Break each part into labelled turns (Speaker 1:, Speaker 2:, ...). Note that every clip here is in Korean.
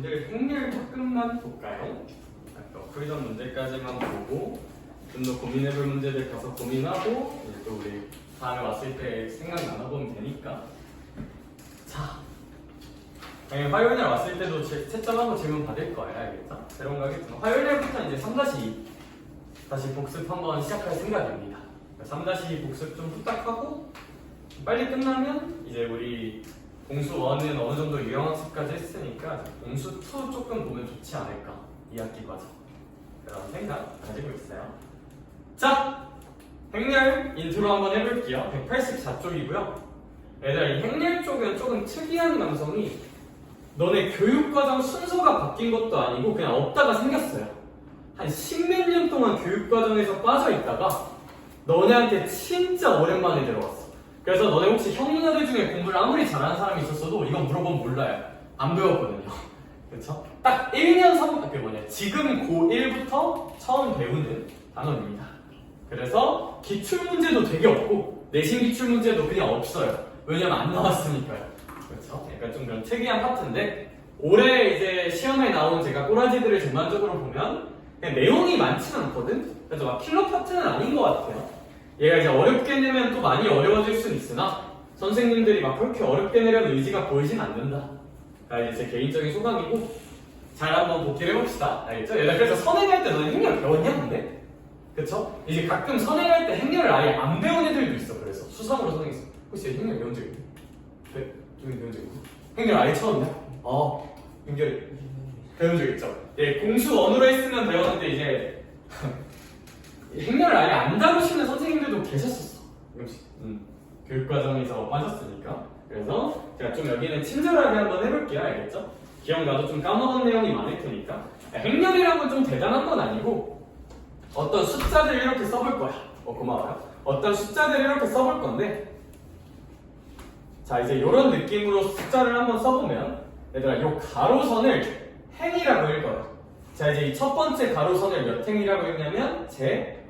Speaker 1: 여러분들 행렬 조금만 볼까요? 아까 풀던 문제까지만 보고 좀 더 고민해볼 문제들 가서 고민하고 이제 또 우리 다음에 왔을 때 생각 나눠보면 되니까. 자, 화요일날 왔을 때도 채점하고 질문 받을 거야, 알겠죠? 새로운 거 하겠지만 화요일날부터 이제 3-2 다시 복습 한번 시작할 생각입니다. 3-2 복습 좀 후딱하고 빨리 끝나면 이제 우리 공수 1은 어느 정도 유형학습까지 했으니까 공수 2 조금 보면 좋지 않을까, 2학기 과정. 그런 생각 가지고 있어요. 자, 행렬 인트로 한번 해볼게요. 184쪽이고요. 얘들아, 이 행렬 쪽은 조금 특이한 감성이 너네 교육과정 순서가 바뀐 것도 아니고 그냥 없다가 생겼어요. 한 10몇 년 동안 교육과정에서 빠져있다가 너네한테 진짜 오랜만에 들어왔어. 그래서 너네 혹시 형 누나들 중에 공부를 아무리 잘하는 사람이 있었어도 이건 물어보면 몰라요. 안 배웠거든요. 그쵸? 딱 1년 지금 고1부터 처음 배우는 단원입니다. 그래서 기출문제도 되게 없고 내신 기출문제도 그냥 없어요. 왜냐면 안 나왔으니까요. 그렇죠? 약간 좀 그런 특이한 파트인데 올해 이제 시험에 나온 제가 꼬라지들을 전반적으로 보면 그냥 내용이 많지는 않거든? 그래서 막 킬러 파트는 아닌 것 같아요. 얘가 이제 어렵게 내면 또 많이 어려워질 수는 있으나 선생님들이 막 그렇게 어렵게 내려는 의지가 보이진 않는다. 이제 제 개인적인 소감이고 잘 한번 복기를 해봅시다. 알겠죠? 얘들아, 그래서 선행할 때 너는 행렬 배웠냐 근데? 그쵸? 이제 가끔 선행할 때 행렬을 아예 안 배운 애들도 있어. 그래서 수상으로 선행했어. 혹시 행렬 배운 적 있니? 네? 좀 배운 적 있니? 행렬 아예 처음이야? 행렬 배운 적 있죠? 예, 공수 원으로 했으면 배웠는데 이제 행렬을 아예 안 다루시는 선생님들도 계셨었어. 교육과정에서 빠졌으니까. 그래서 제가 좀 여기는 친절하게 한번 해볼게요. 알겠죠? 기억나도 좀 까먹은 내용이 많을 테니까. 행렬이란 건 좀 대단한 건 아니고 어떤 숫자들 이렇게 써볼 거야. 고마워요. 어떤 숫자들 이렇게 써볼 건데 자, 이제 이런 느낌으로 숫자를 한번 써보면 얘들아, 요 가로선을 행이라고 읽어요. 자, 이제 이 첫 번째 가로선을 몇 행이라고 읽냐면 제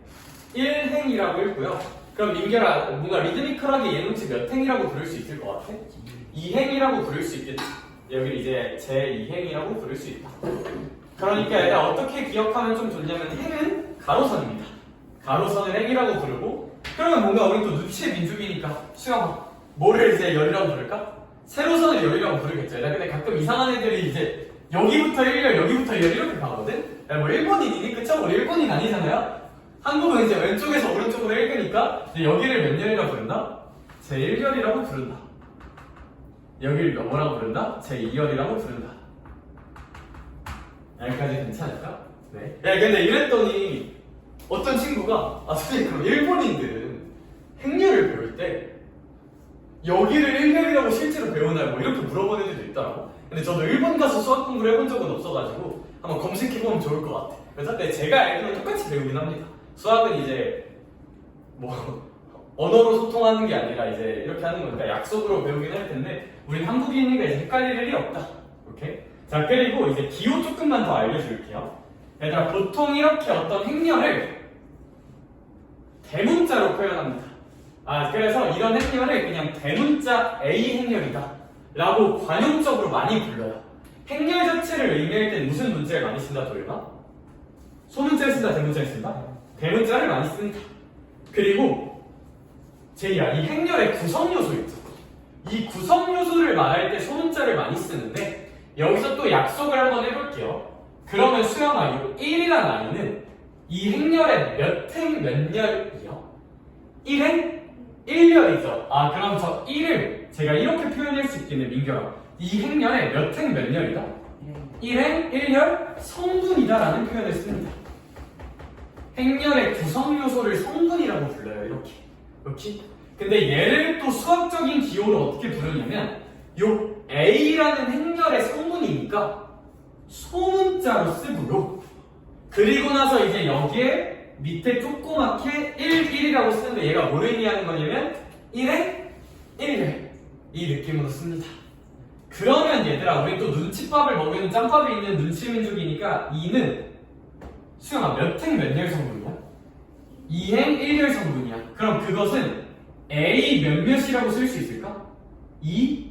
Speaker 1: 1행이라고 읽고요. 그럼 민결아, 뭔가 리드미컬하게 얘는 혹시 몇 행이라고 부를 수 있을 것 같아? 2행이라고 부를 수 있겠지. 여기 이제 제 2행이라고 부를 수 있다. 그러니까 얘들아, 어떻게 기억하면 좀 좋냐면 행은 가로선입니다. 가로선을 행이라고 부르고 그러면 뭔가 우리 또 누치의 민족이니까 수영아, 뭐를 이제 열이라고 부를까? 세로선을 열이라고 부르겠죠. 근데 가끔 이상한 애들이 이제 여기부터 1열, 여기부터 2열 이렇게 가거든? 뭐 일본인이니? 그쵸? 우리 일본인 아니잖아요? 한국은 이제 왼쪽에서 오른쪽으로 읽으니까 이제 여기를 몇 열이라고 부른다? 제1열이라고 부른다. 여기를 뭐라고 부른다? 제2열이라고 부른다. 여기까지 괜찮을까? 네. 야, 근데 이랬더니 어떤 친구가 선생님, 그럼 일본인들은 행렬을 배울 때 여기를 1열이라고 실제로 배우나요? 뭐 이렇게 물어보는 애들도 있더라고. 근데 저도 일본 가서 수학 공부를 해본 적은 없어가지고 한번 검색해보면 좋을 것 같아. 그래서 근데 제가 알기로는 똑같이 배우긴 합니다. 수학은 이제 뭐 언어로 소통하는 게 아니라 이제 이렇게 하는 거니까 약속으로 배우긴 할 텐데 우린 한국인이니까 이제 헷갈릴 일이 없다. 오케이? 자, 그리고 이제 기호 조금만 더 알려줄게요. 얘들아, 보통 이렇게 어떤 행렬을 대문자로 표현합니다. 그래서 이런 행렬을 그냥 대문자 A 행렬이다 라고 관용적으로 많이 불러요. 행렬 자체를 의미할 땐 무슨 문자를 많이 쓴다, 도일가? 소문자를 쓴다, 대문자를 쓴다? 대문자를 많이 쓴다. 그리고 제이야, 이 행렬의 구성 요소 있죠. 이 구성 요소를 말할 때 소문자를 많이 쓰는데 여기서 또 약속을 한번 해볼게요. 그러면 수영아, 이 1이라는 아이는 이 행렬의 몇 행 몇 열이요? 1행? 1열이죠. 그럼 저 1을 제가 이렇게 표현할 수 있겠네, 민경아. 이 행렬의 몇 행 몇 열이다? 1행 1열 성분이다 라는 표현을 씁니다. 행렬의 구성 요소를 성분이라고 불러요. 이렇게. 근데 얘를 또 수학적인 기호로 어떻게 부르냐면 요 A라는 행렬의 성분이니까 소문자로 쓰고요. 그리고 나서 이제 여기에 밑에 조그맣게 1이라고 쓰는데 얘가 뭘 의미하는 거냐면 1에 1을 이 느낌으로 씁니다. 그러면 얘들아, 우리 또 눈칫밥을 먹이는 짬밥이 있는 눈치민족이니까 2는 수영아, 몇 행 몇 열 성분이야? 2행 1열 성분이야. 그럼 그것은 A 몇몇이라고 쓸 수 있을까? 2,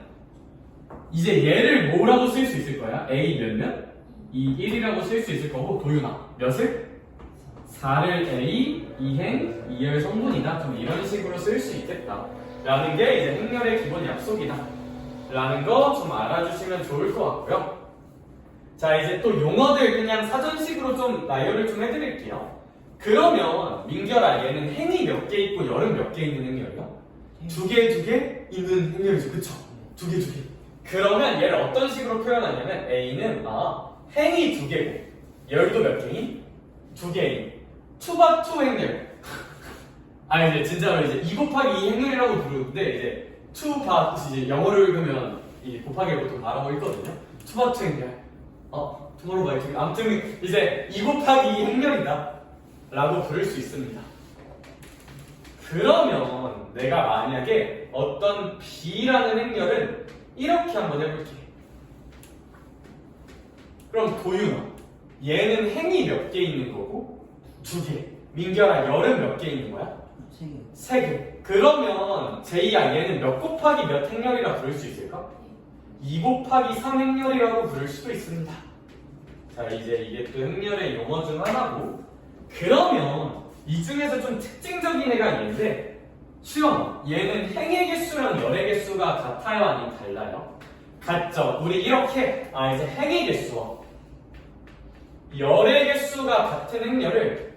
Speaker 1: 이제 얘를 뭐라고 쓸 수 있을 거야? A 몇몇? 1이라고 쓸 수 있을 거고 도윤아 몇을? 4를 A, 2행, 2열 성분이다. 좀 이런 식으로 쓸 수 있겠다 라는 게 이제 행렬의 기본 약속이다 라는 거 좀 알아주시면 좋을 것 같고요. 자, 이제 또 용어들 그냥 사전식으로 좀 나열을 좀 해드릴게요. 그러면 민결아, 얘는 행이 몇 개 있고 열은 몇 개 있는 행렬이야? 두 개 있는 행렬이죠. 그쵸? 두 개. 그러면 얘를 어떤 식으로 표현하냐면 A는 행이 두 개고 열도 몇 개인? 두 개인 투바투 행렬. 이제 진짜로 이제 2 곱하기 2 행렬이라고 부르는데 이제 투바 이제 영어를 읽으면 이 곱하기를 보통 말하고 있거든요. 투바투 행렬. 투모로우 바이 투. 아무튼 이제 2 곱하기 2 행렬이다 라고 부를 수 있습니다. 그러면 내가 만약에 어떤 B라는 행렬은 이렇게 한번 해볼게. 그럼 도윤아, 얘는 행이 몇 개 있는 거고? 2개. 민결아, 열은 몇 개 있는 거야? 3개. 그러면 제이야, 얘는 몇 곱하기 몇 행렬이라 부를 수 있을까? 2 곱하기 3 행렬이라고 부를 수도 있습니다. 자, 이제 이게 또 행렬의 용어 중 하나고, 그러면 이 중에서 좀 특징적인 애가 얘인데, 수영, 얘는 행의 개수랑 열의 개수가 같아요, 아니면 달라요? 같죠? 우리 이렇게 이제 행의 개수와 열의 개수가 같은 행렬을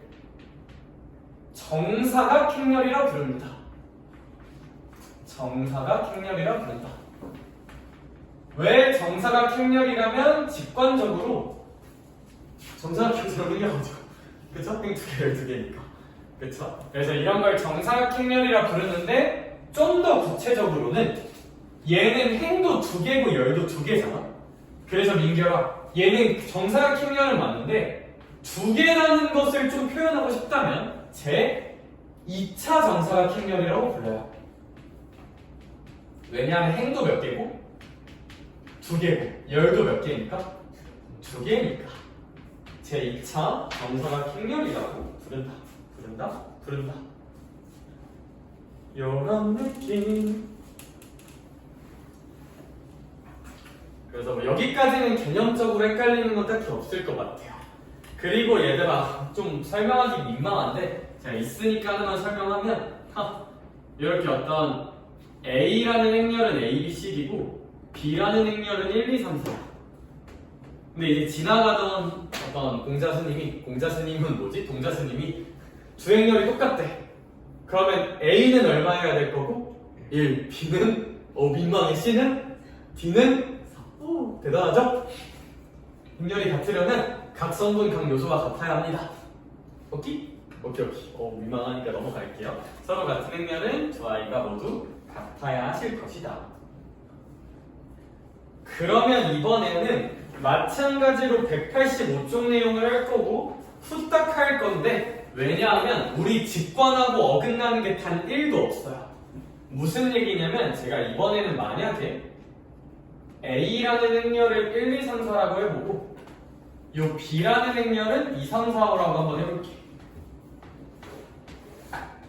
Speaker 1: 정사각 행렬이라 부릅니다. 정사각 행렬이라 부른다. 왜 정사각 행렬이라면 직관적으로 정사각 행렬이 어디고? 그쵸? 행 두 개, 12개니까. 그쵸? 그래서 이런 걸 정사각 행렬이라 부르는데 좀 더 구체적으로는 얘는 행도 2개고 열도 2개잖아. 그래서 민결아, 얘는 정사각 행렬은 맞는데 2개라는 것을 좀 표현하고 싶다면 제 2차 정사각 행렬이라고 불러요. 왜냐하면 행도 몇 개고 2개고 열도 몇 개니까 2개니까 제 2차 정사각 행렬이라고 부른다. 요런 느낌. 그래서 뭐 여기까지는 개념적으로 헷갈리는 건 딱히 없을 것 같아요. 그리고 얘들아, 좀 설명하기 민망한데 제가 있으니까 하나만 설명하면 이렇게 어떤 A라는 행렬은 A, B, C이고 B라는 행렬은 1, 2, 3, 4. 근데 이제 지나가던 어떤 공자스님은 뭐지? 동자스님이 두 행렬이 똑같대. 그러면 A는 얼마여야 될 거고 1, B는 민망해. C는 D는 4. 오, 대단하죠? 행렬이 같으려면 각 성분, 각 요소가 같아야 합니다. 오케이. 민망하니까 넘어갈게요. 서로 같은 행렬은 두 아이가 모두 같아야 하실 것이다. 그러면 이번에는 마찬가지로 185쪽 내용을 할 거고 후딱 할 건데, 왜냐하면 우리 직관하고 어긋나는 게 단 1도 없어요. 무슨 얘기냐면 제가 이번에는 만약에 A라는 행렬을 1, 2, 3, 4라고 해보고 요 B라는 행렬은 2, 3, 4, 5라고 한번 해볼게.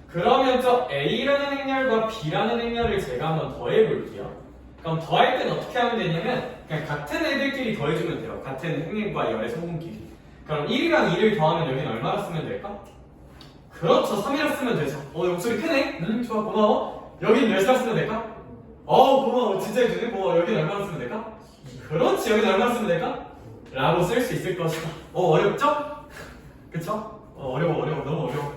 Speaker 1: 그러면 저 A라는 행렬과 B라는 행렬을 제가 한번 더해볼게요. 그럼 더할 땐 어떻게 하면 되냐면 그냥 같은 애들끼리 더해주면 돼요. 같은 행렬과 열의 성분끼리. 그럼 1이랑 2를 더하면 여기는 얼마나 쓰면 될까? 그렇죠, 3이라 쓰면 되죠. 목소리 크네? 좋아, 고마워. 여긴 몇이라 쓰면 될까? 고마워, 진짜 해주네. 고마워. 여긴 얼마나 쓰면 될까? 그렇지, 여긴 얼마나 쓰면 될까? 라고 쓸 수 있을 것이다. 어렵죠? 그쵸? 어려워, 너무 어려워.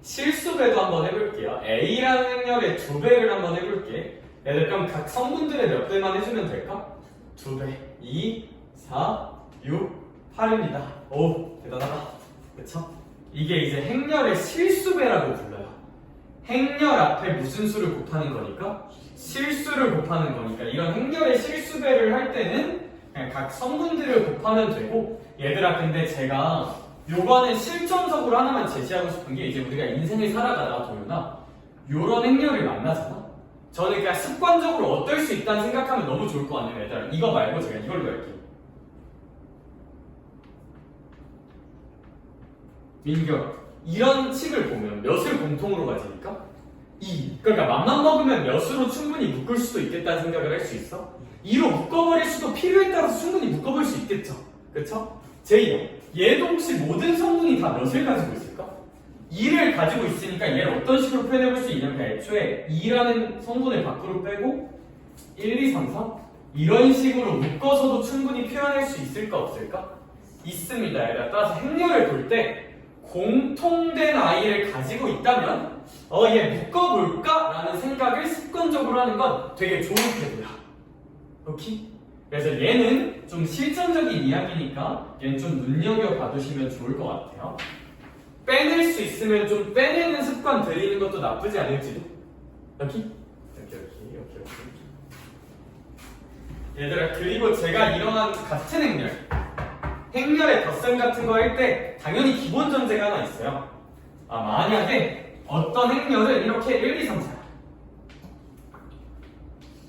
Speaker 1: 실수배도 한번 해볼게요. A라는 행렬의 2배를 한번 해볼게. 얘들 그럼 각 성분들의 몇 배만 해주면 될까? 2배. 2, 4, 6, 8입니다. 오, 대단하다. 그쵸? 이게 이제 행렬의 실수배라고 불러요. 행렬 앞에 무슨 수를 곱하는 거니까? 실수를 곱하는 거니까 이런 행렬의 실수배를 할 때는 그냥 각 성분들을 곱하면 되고, 얘들아 근데 제가 요거는 실전적으로 하나만 제시하고 싶은 게, 이제 우리가 인생을 살아가다가 도윤아 요런 행렬을 만나잖아? 저는 그냥 습관적으로 어떨 수 있다는 생각하면 너무 좋을 것 같네요. 얘들아, 이거 말고 제가 이걸로 할게요. 민경, 이런 식을 보면 몇을 공통으로 가지니까? 2. 그러니까 맘만 먹으면 몇으로 충분히 묶을 수도 있겠다는 생각을 할 수 있어? 2로 묶어버릴 수도 필요에 따라서 충분히 묶어볼 수 있겠죠? 그쵸? 제2요. 얘도 혹시 모든 성분이 다 몇을 가지고 있을까? 2를 가지고 있으니까 얘를 어떤 식으로 표현해볼 수 있냐면 애초에 2라는 성분을 밖으로 빼고 1, 2, 3, 4 이런 식으로 묶어서도 충분히 표현할 수 있을까 없을까? 있습니다. 얘들아, 따라서 행렬을 볼 때 공통된 i를 가지고 있다면 얘 묶어볼까? 라는 생각을 습관적으로 하는 건 되게 좋은 태도야. 오케이? 그래서 얘는 좀 실전적인 이야기니까 얘는 좀 눈여겨봐두시면 좋을 것 같아요. 빼낼 수 있으면 좀 빼내는 습관 들이는 것도 나쁘지 않을지도. 오케이? 오케이. 얘들아, 그리고 제가 이런 같은 행렬의 덧셈 같은 거 할 때 당연히 기본 전제가 하나 있어요. 만약에 어떤 행렬은 이렇게 1, 2, 3, 4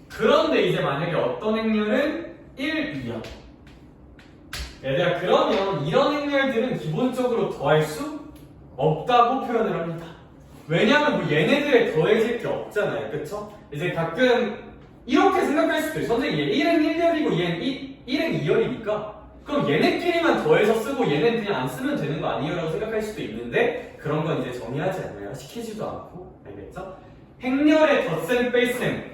Speaker 1: 그런데 이제 만약에 어떤 행렬은 1, 2야. 얘들아, 그러면 이런 행렬들은 기본적으로 더할 수 없다고 표현을 합니다. 왜냐면 뭐 얘네들에 더해질 게 없잖아요. 그쵸? 이제 가끔 이렇게 생각할 수도 있어요. 선생님, 얘 1행 1열이고 얘는 1행 2열이니까 그럼 얘네끼리만 더해서 쓰고 얘네는 그냥 안 쓰면 되는 거 아니에요? 라고 생각할 수도 있는데 그런 건 이제 정의하지 않아요. 시키지도 않고. 알겠죠? 행렬의 덧셈 뺄셈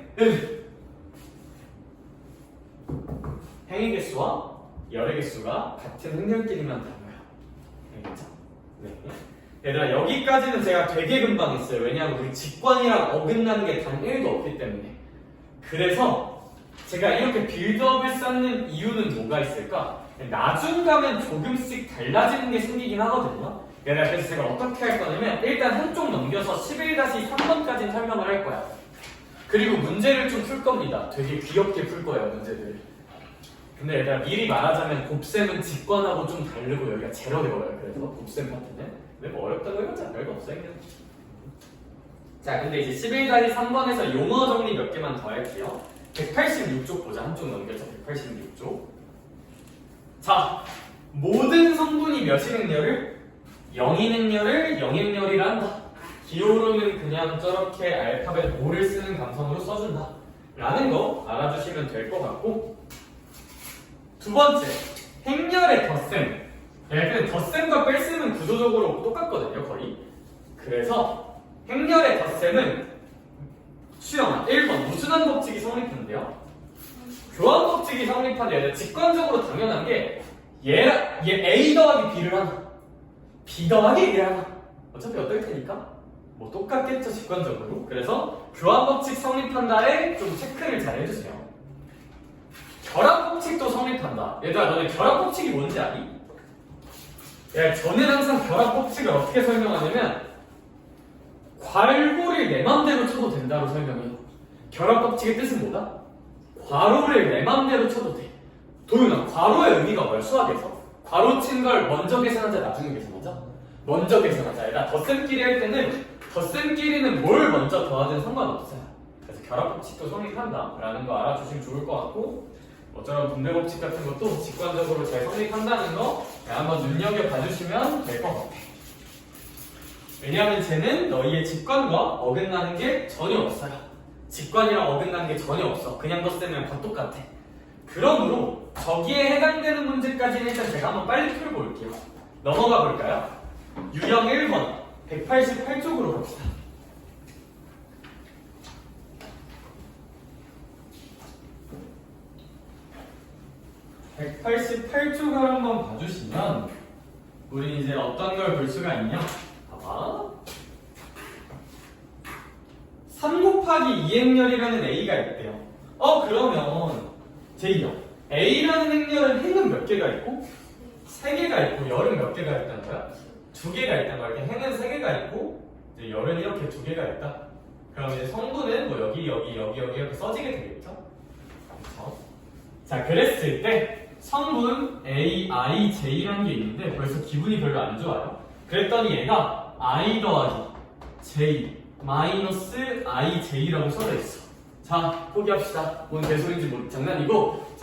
Speaker 1: 행의 개수와 열의 개수가 같은 행렬끼리만 달라요. 알겠죠? 네. 얘들아, 여기까지는 제가 되게 금방 했어요. 왜냐하면 우리 직관이랑 어긋나는 게 단 1도 없기 때문에. 그래서 제가 이렇게 빌드업을 쌓는 이유는 뭐가 있을까? 나중 가면 조금씩 달라지는 게 생기긴 하거든요. 그래서 제가 어떻게 할 거냐면 일단 한쪽 넘겨서 11-3번까지 설명을 할 거야. 그리고 문제를 좀 풀 겁니다. 되게 귀엽게 풀 거예요, 문제들. 근데 얘들아, 미리 말하자면 곱셈은 직관하고 좀 다르고 여기가 제로 되어요. 그래서 곱셈 파트는. 근데 뭐 어렵다고 해봤자 별거 없어요. 자, 근데 이제 11-3번에서 용어 정리 몇 개만 더 할게요. 186쪽 보자. 한쪽 넘겨서 186쪽. 자, 모든 성분이 몇인 행렬을? 0인 행렬을 0행렬이라 한다. 기호로는 그냥 저렇게 알파벳 5를 쓰는 감성으로 써준다 라는 거 알아주시면 될 것 같고, 두 번째, 행렬의 덧셈. 얘는 덧셈과 뺄셈은 구조적으로 똑같거든요, 거의. 그래서 행렬의 덧셈은 수영아 1번 무순환 법칙이 성립한대요. 교환 법칙이 성립한데 직관적으로 당연한 게 얘 A 더하기 B를 하나, B 더하기 1을 하나. 어차피 어떨 테니까 뭐 똑같겠죠, 직관적으로. 그래서 교환 법칙 성립한다에 좀 체크를 잘 해주세요. 결합 법칙도 성립한다. 얘들아, 너네 결합 법칙이 뭔지 아니? 저는 항상 결합 법칙을 어떻게 설명하냐면 괄호를 내 맘대로 쳐도 된다고 설명해요. 결합 법칙의 뜻은 뭐다? 괄호를 내 맘대로 쳐도 돼. 도윤아, 괄호의 의미가 뭐야, 수학에서? 괄호 친 걸 먼저 계산하자, 나중에 계산하자? 먼저 계산하자. 얘들아, 덧셈끼리 할 때는 덧셈끼리는 뭘 먼저 더하든 상관없어요. 그래서 결합 법칙도 성립한다 라는 거 알아주시면 좋을 것 같고, 어쩌면 분배 법칙 같은 것도 직관적으로 잘 성립한다는 거 한번 눈여겨봐주시면 될 것 같아. 왜냐하면 쟤는 너희의 직관과 어긋나는 게 전혀 없어요. 직관이랑 어긋나는 게 전혀 없어. 그냥 덧셈이랑 다 똑같아. 그러므로 저기에 해당되는 문제까지는 일단 제가 한번 빨리 풀고 올게요. 넘어가 볼까요? 유형 1번 188쪽으로 갑시다. 188쪽을 한번 봐주시면 우리 이제 어떤 걸 볼 수가 있냐? 봐봐. 3 곱하기 2행렬이라는 A가 있대요. 그러면 제2형 A라는 행렬은 행은 몇 개가 있고 3개가 있고 열은 몇 개가 있다는 거야? 2개가 있다는 거야. 이렇게 행은 3개가 있고 이제 열은 이렇게 2개가 있다. 그럼 이제 성분은 뭐 여기 이렇게 써지게 되겠죠? 그렇죠? 자, 그랬을 때 성분 A, I, J라는 게 있는데 벌써 기분이 별로 안 좋아요. 그랬더니 얘가 I 더하기 J 마이너스 I, J라고 써져 있어. 자, 포기합시다. 뭔 개소리인지 장난이고.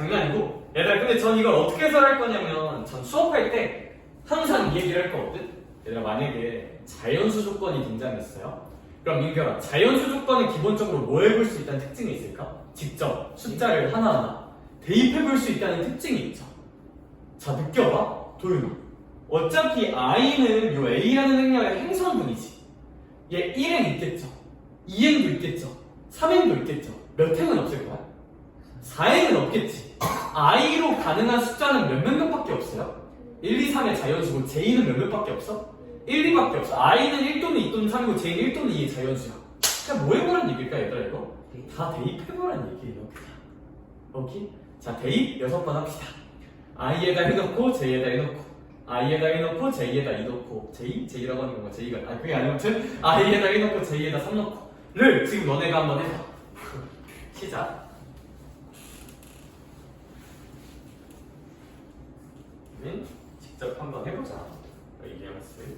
Speaker 1: 얘들아, 근데 전 이걸 어떻게 해설할 거냐면, 전 수업할 때 항상 이 얘기를 할 거거든? 얘들아, 만약에 자연수 조건이 등장했어요. 그럼 민규야, 자연수 조건은 기본적으로 뭐 해볼 수 있다는 특징이 있을까? 직접 숫자를 하나하나 대입해볼 수 있다는 특징이 있죠. 자, 느껴봐. 도윤아. 어차피 i는 요 a라는 행렬의 행성분이지. 얘 1행 있겠죠. 2행도 있겠죠. 3행도 있겠죠. 몇 행은 없을 거야? 4행은 없겠지. i로 가능한 숫자는 몇몇밖에 없어요? 1, 2, 3의 자연수고 j는 몇몇밖에 없어? 1, 2밖에 없어. i는 1 또는 2 또는 3이고 j는 1 또는 2의 자연수야. 자, 뭐 해보란 얘기일까 얘들아 이거? 다 대입해보란 얘기예요 그냥. 오케이? 자, 대입 6번 합시다. i에다 해놓고 j에다 해놓고 i에다 해놓고 j에다 2 넣고 j라고 하는 건가? j가 그게 아니면 아무튼 i에다 해놓고 j에다 3 넣고 를 지금 너네가 한번 해봐. 시작. 직접 한번 해보자. 이해했어요?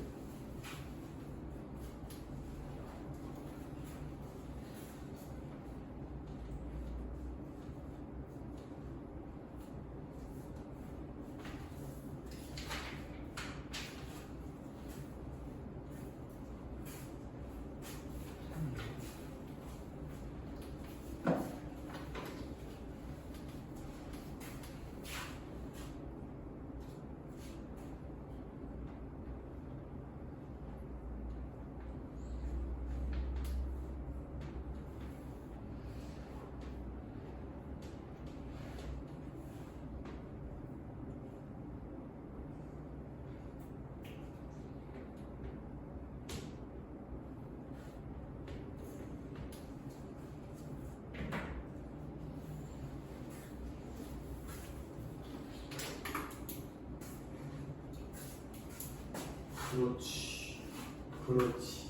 Speaker 1: 그렇지.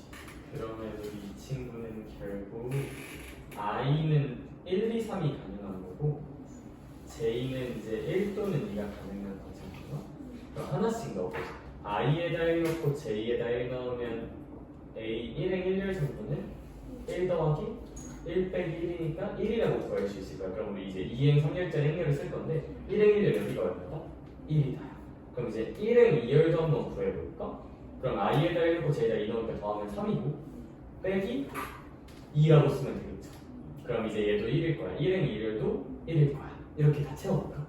Speaker 1: 그러면 우리 이 친구는 결국 i는 1, 2, 3이 가능한 거고 j는 이제 1 또는 2가 가능한 거잖아. 그럼 하나씩 넣어보자. i에다 1 넣고 j에다 1 넣으면 a 1행 1열 정도는 1 더하기 1 빼기 1이니까 1이라고 구할 수 있을 거야. 그럼 우리 이제 2행 3열짜리 행렬을 쓸 건데 1행 1열 여기가 얼마다? 1이다. 그럼 이제 1행 2열도 한번 구해볼까? 그럼 i에다 1 넣고 j에다 2 넣으니까 더하면 3이고 빼기 2라고 쓰면 되겠죠. 그럼 이제 얘도 1일 거야. 1행 2열도 1일 거야. 이렇게 다 채워볼까?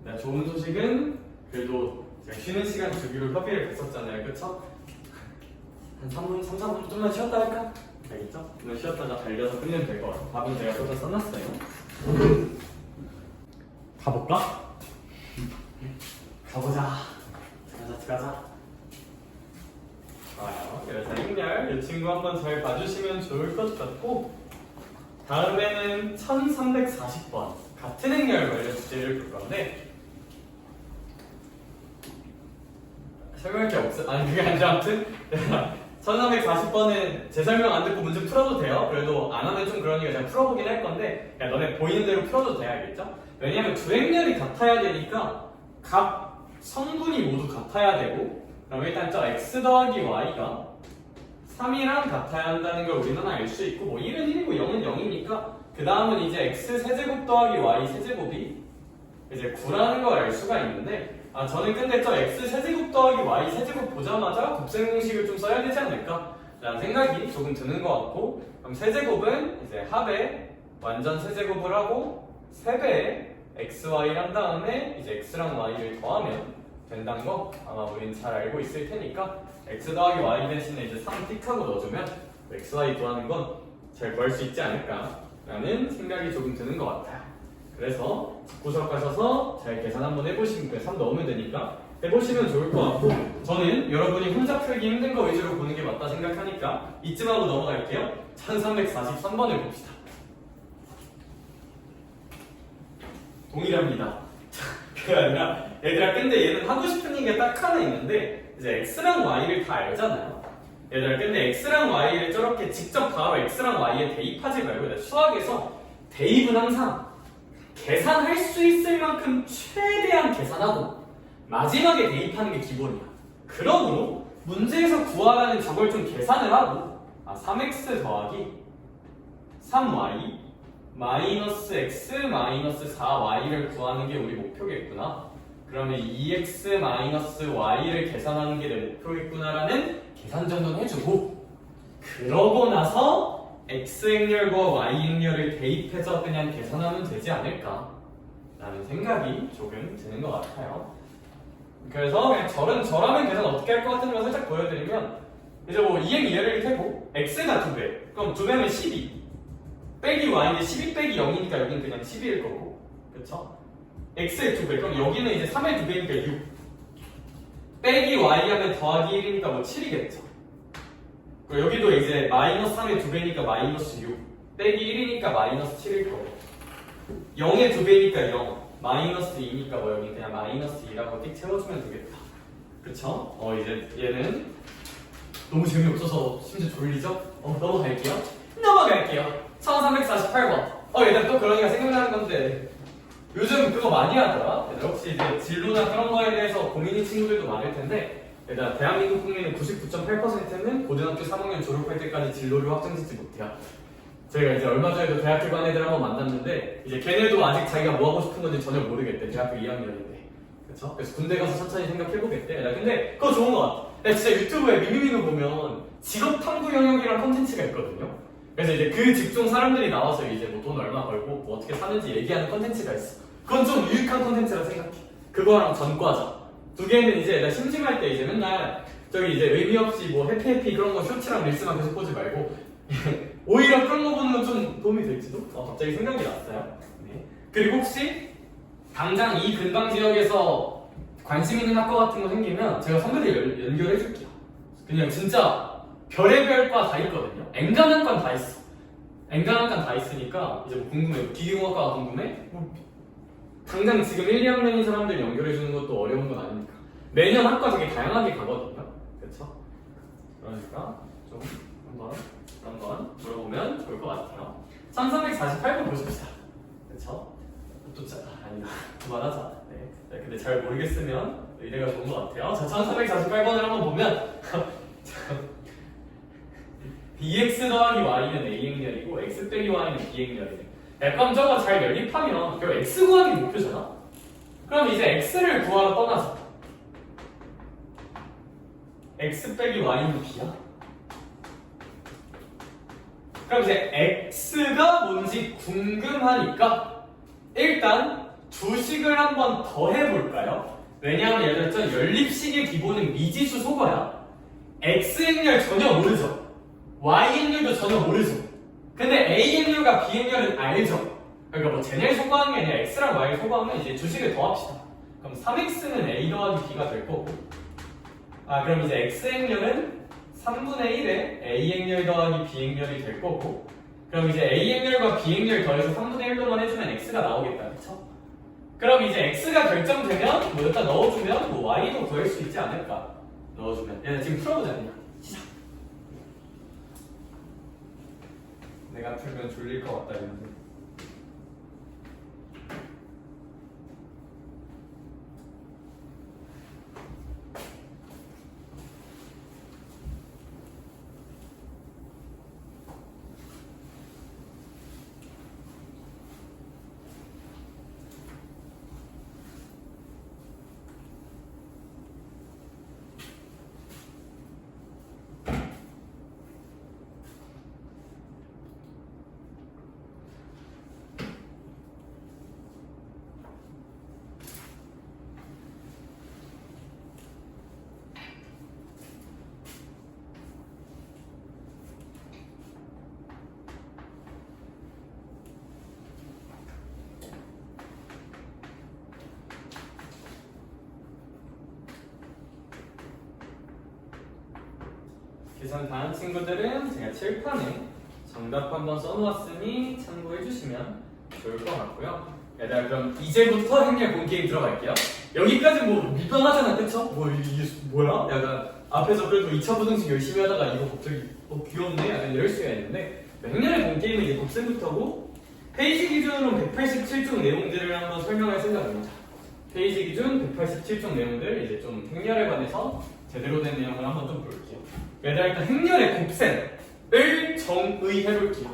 Speaker 1: 나 좋은 소식은 그래도 제가 쉬는 시간 주기로 협의를 했었잖아요. 그쵸? 한 3분, 3, 4분 좀만 쉬었다 할까? 알겠죠? 좀만 쉬었다가 달려서 끝내면 될 것 같아요. 밥은 제가 쏟아 써놨어요. 가볼까? 가보자. 들어가자. 좋아요. 그래서 행렬 이 친구 한번 잘 봐주시면 좋을 것 같고 다음에는 1340번 같은 행렬 관련 주제를 볼 건데 설명할 게 없어. 아니 그게 아니라 아무튼 1340번은 제 설명 안 듣고 문제 풀어도 돼요. 그래도 안 하면 좀 그러니까 제가 풀어보긴 할 건데 그냥 너네 보이는 대로 풀어도 돼야겠죠? 왜냐하면 두 행렬이 같아야 되니까 각 성분이 모두 같아야 되고 그럼 일단 저 x 더하기 y가 3이랑 같아야 한다는 걸 우리는 알 수 있고 뭐 1은 1이고 0은 0이니까 그 다음은 이제 x 세제곱 더하기 y 세제곱이 이제 9라는 걸 알 수가 있는데 저는 근데 저 x 세제곱 더하기 y 세제곱 보자마자 곱셈 공식을 좀 써야 되지 않을까? 라는 생각이 조금 드는 것 같고 그럼 세제곱은 이제 합에 완전 세제곱을 하고 3배에 xy를 한 다음에 이제 x랑 y를 더하면 된다는 거 아마 우린 잘 알고 있을 테니까 x 더하기 y 대신에 이제 3 틱하고 넣어주면 xy 구하는 건 잘 구할 수 있지 않을까 라는 생각이 조금 드는 것 같아요. 그래서 집구석 가셔서 잘 계산 한번 해보시면 3 넣으면 되니까 해보시면 좋을 것 같고 저는 여러분이 혼자 풀기 힘든 거 위주로 보는 게 맞다 생각하니까 이쯤 하고 넘어갈게요. 1343번을 봅시다. 동일합니다. 그게 아니라 얘들아 근데 얘는 하고 싶은 얘기가 딱 하나 있는데 이제 x랑 y를 다 알잖아요. 얘들아 근데 x랑 y를 저렇게 직접 바로 x랑 y에 대입하지 말고 수학에서 대입은 항상 계산할 수 있을 만큼 최대한 계산하고 마지막에 대입하는 게 기본이야. 그러므로 문제에서 구하라는 저걸 좀 계산을 하고 3x 더하기 3y 마이너스 x 마이너스 4y를 구하는 게 우리 목표겠구나. 그러면 2x 마이너스 y를 계산하는 게 내 목표겠구나라는 계산 정도는 해주고, 그러고 나서 x행렬과 y행렬을 대입해서 그냥 계산하면 되지 않을까 라는 생각이 조금 드는 것 같아요. 그래서 그냥 저라면 계산 어떻게 할 것 같은 거 살짝 보여드리면, 이제 뭐 2행 2를 해보 x가 2배, 그럼 2배면 12 빼기 y인데 12 빼기 0이니까 여기는 그냥 12일 거고, 그쵸? x의 2배, 그럼 여기는 이제 3의 2배니까 6 빼기 y 하면 더하기 1이니까 뭐 7이겠죠. 그리고 여기도 이제 마이너스 3의 2배니까 마이너스 6 빼기 1이니까 마이너스 7일 거고, 0의 2배니까 0 마이너스 2니까 뭐 여기 그냥 마이너스 2라고 띡 채워주면 되겠다. 그쵸? 이제 얘는 너무 재미없어서 심지어 졸리죠? 넘어갈게요. 1348번. 얘들아 또 그러니까 생각나는 건데, 요즘 그거 많이 하더라. 얘들아 혹시 이제 진로나 그런 거에 대해서 고민인 친구들도 많을 텐데, 얘들아 대한민국 국민의 99.8%는 고등학교 3학년 졸업할 때까지 진로를 확정짓지 못해요. 제가 이제 얼마 전에도 대학교 반 애들 한번 만났는데, 이제 걔네도 아직 자기가 뭐 하고 싶은 건지 전혀 모르겠대. 대학교 2학년인데. 그쵸? 그래서 군대 가서 천천히 생각해보겠대. 근데 그거 좋은 것 같아. 진짜 유튜브에 미미미노 보면 직업 탐구 영역이랑 컨텐츠가 있거든요. 그래서 이제 그 직종 사람들이 나와서 이제 뭐 돈 얼마 벌고 뭐 어떻게 사는지 얘기하는 컨텐츠가 있어. 그건 좀 유익한 컨텐츠라 생각해. 그거랑 전과자. 두 개는 이제 나 심심할 때 이제 맨날 저기 이제 의미 없이 뭐 해피해피 그런 거 쇼츠랑 릴스만 계속 보지 말고 오히려 그런 거 보는 건 좀 도움이 될지도? 갑자기 생각이 났어요. 네. 그리고 혹시 당장 이 근방 지역에서 관심 있는 학과 같은 거 생기면 제가 선배들 연결해 줄게요. 그냥 진짜 별의별 과 다 있거든요. 엔간한 과 다 있어. 엔간한 과 다 있으니까 이제 뭐 궁금해. 기계공학과가 궁금해? 당장 지금 1, 2학년인 사람들 연결해 주는 것도 어려운 건 아니니까. 매년 학과 되게 다양하게 가거든요. 그렇죠? 그러니까 좀 한번 물어보면 좋을 것 같아요. 1348번 보십시다. 그렇죠? 아니다. 그만하자. 네. 근데 잘 모르겠으면 이래가 좋은 것 같아요. 자, 1348번을 한번 보면 bx 더하기 y는 a행렬이고 x 빼기 y는 b행렬이에요. 그럼 저거 잘 연립하면 결국 x 구하기 목표잖아. 그럼 이제 x를 구하러 떠나자. x 빼기 y는 b야. 그럼 이제 x가 뭔지 궁금하니까 일단 두 식을 한번 더 해볼까요? 왜냐하면 예를 들어 연립식의 기본은 미지수 소거야. x행렬 전혀 모르죠. y행렬도 전혀 모르죠. 근데 a행렬과 b행렬은 알죠. 그러니까 뭐 쟤네를 소거하는 게 아니라 x랑 y를 소거하면 이제 두 식을 더합시다. 그럼 3x는 a 더하기 b가 될 거고, 그럼 이제 x행렬은 3분의 1에 a행렬 더하기 b행렬이 될 거고, 그럼 이제 a행렬과 b행렬 더해서 3분의 1로만 해주면 x가 나오겠다. 그쵸? 그럼 이제 x가 결정되면 뭐 여기다 넣어주면 뭐 y도 구할 수 있지 않을까? 넣어주면. 얘는 지금 풀어보자. 그냥 시작. 내가 풀면 졸릴 것 같다 이런데. 계산 다한 친구들은 제가 칠판에 정답 한번 써놓았으니 참고해주시면 좋을 것 같고요. 얘들아 그럼 이제부터 행렬 본게임 들어갈게요. 여기까지 뭐 민망하잖아, 그쵸? 이게 뭐야? 약간 앞에서 그래도 2차 부등식 열심히 하다가 이거 갑자기 귀엽네? 약간 이럴 수가 있는데, 행렬의 본게임은 이제 곱셈부터고 페이지 기준으로 187쪽 내용들을 한번 설명할 생각입니다. 페이지 기준 187쪽 내용들 이제 좀 행렬에 관해서 제대로 된 내용을 한번 좀 볼게요. 얘들아 일단 행렬의 곱셈을 정의해볼게요.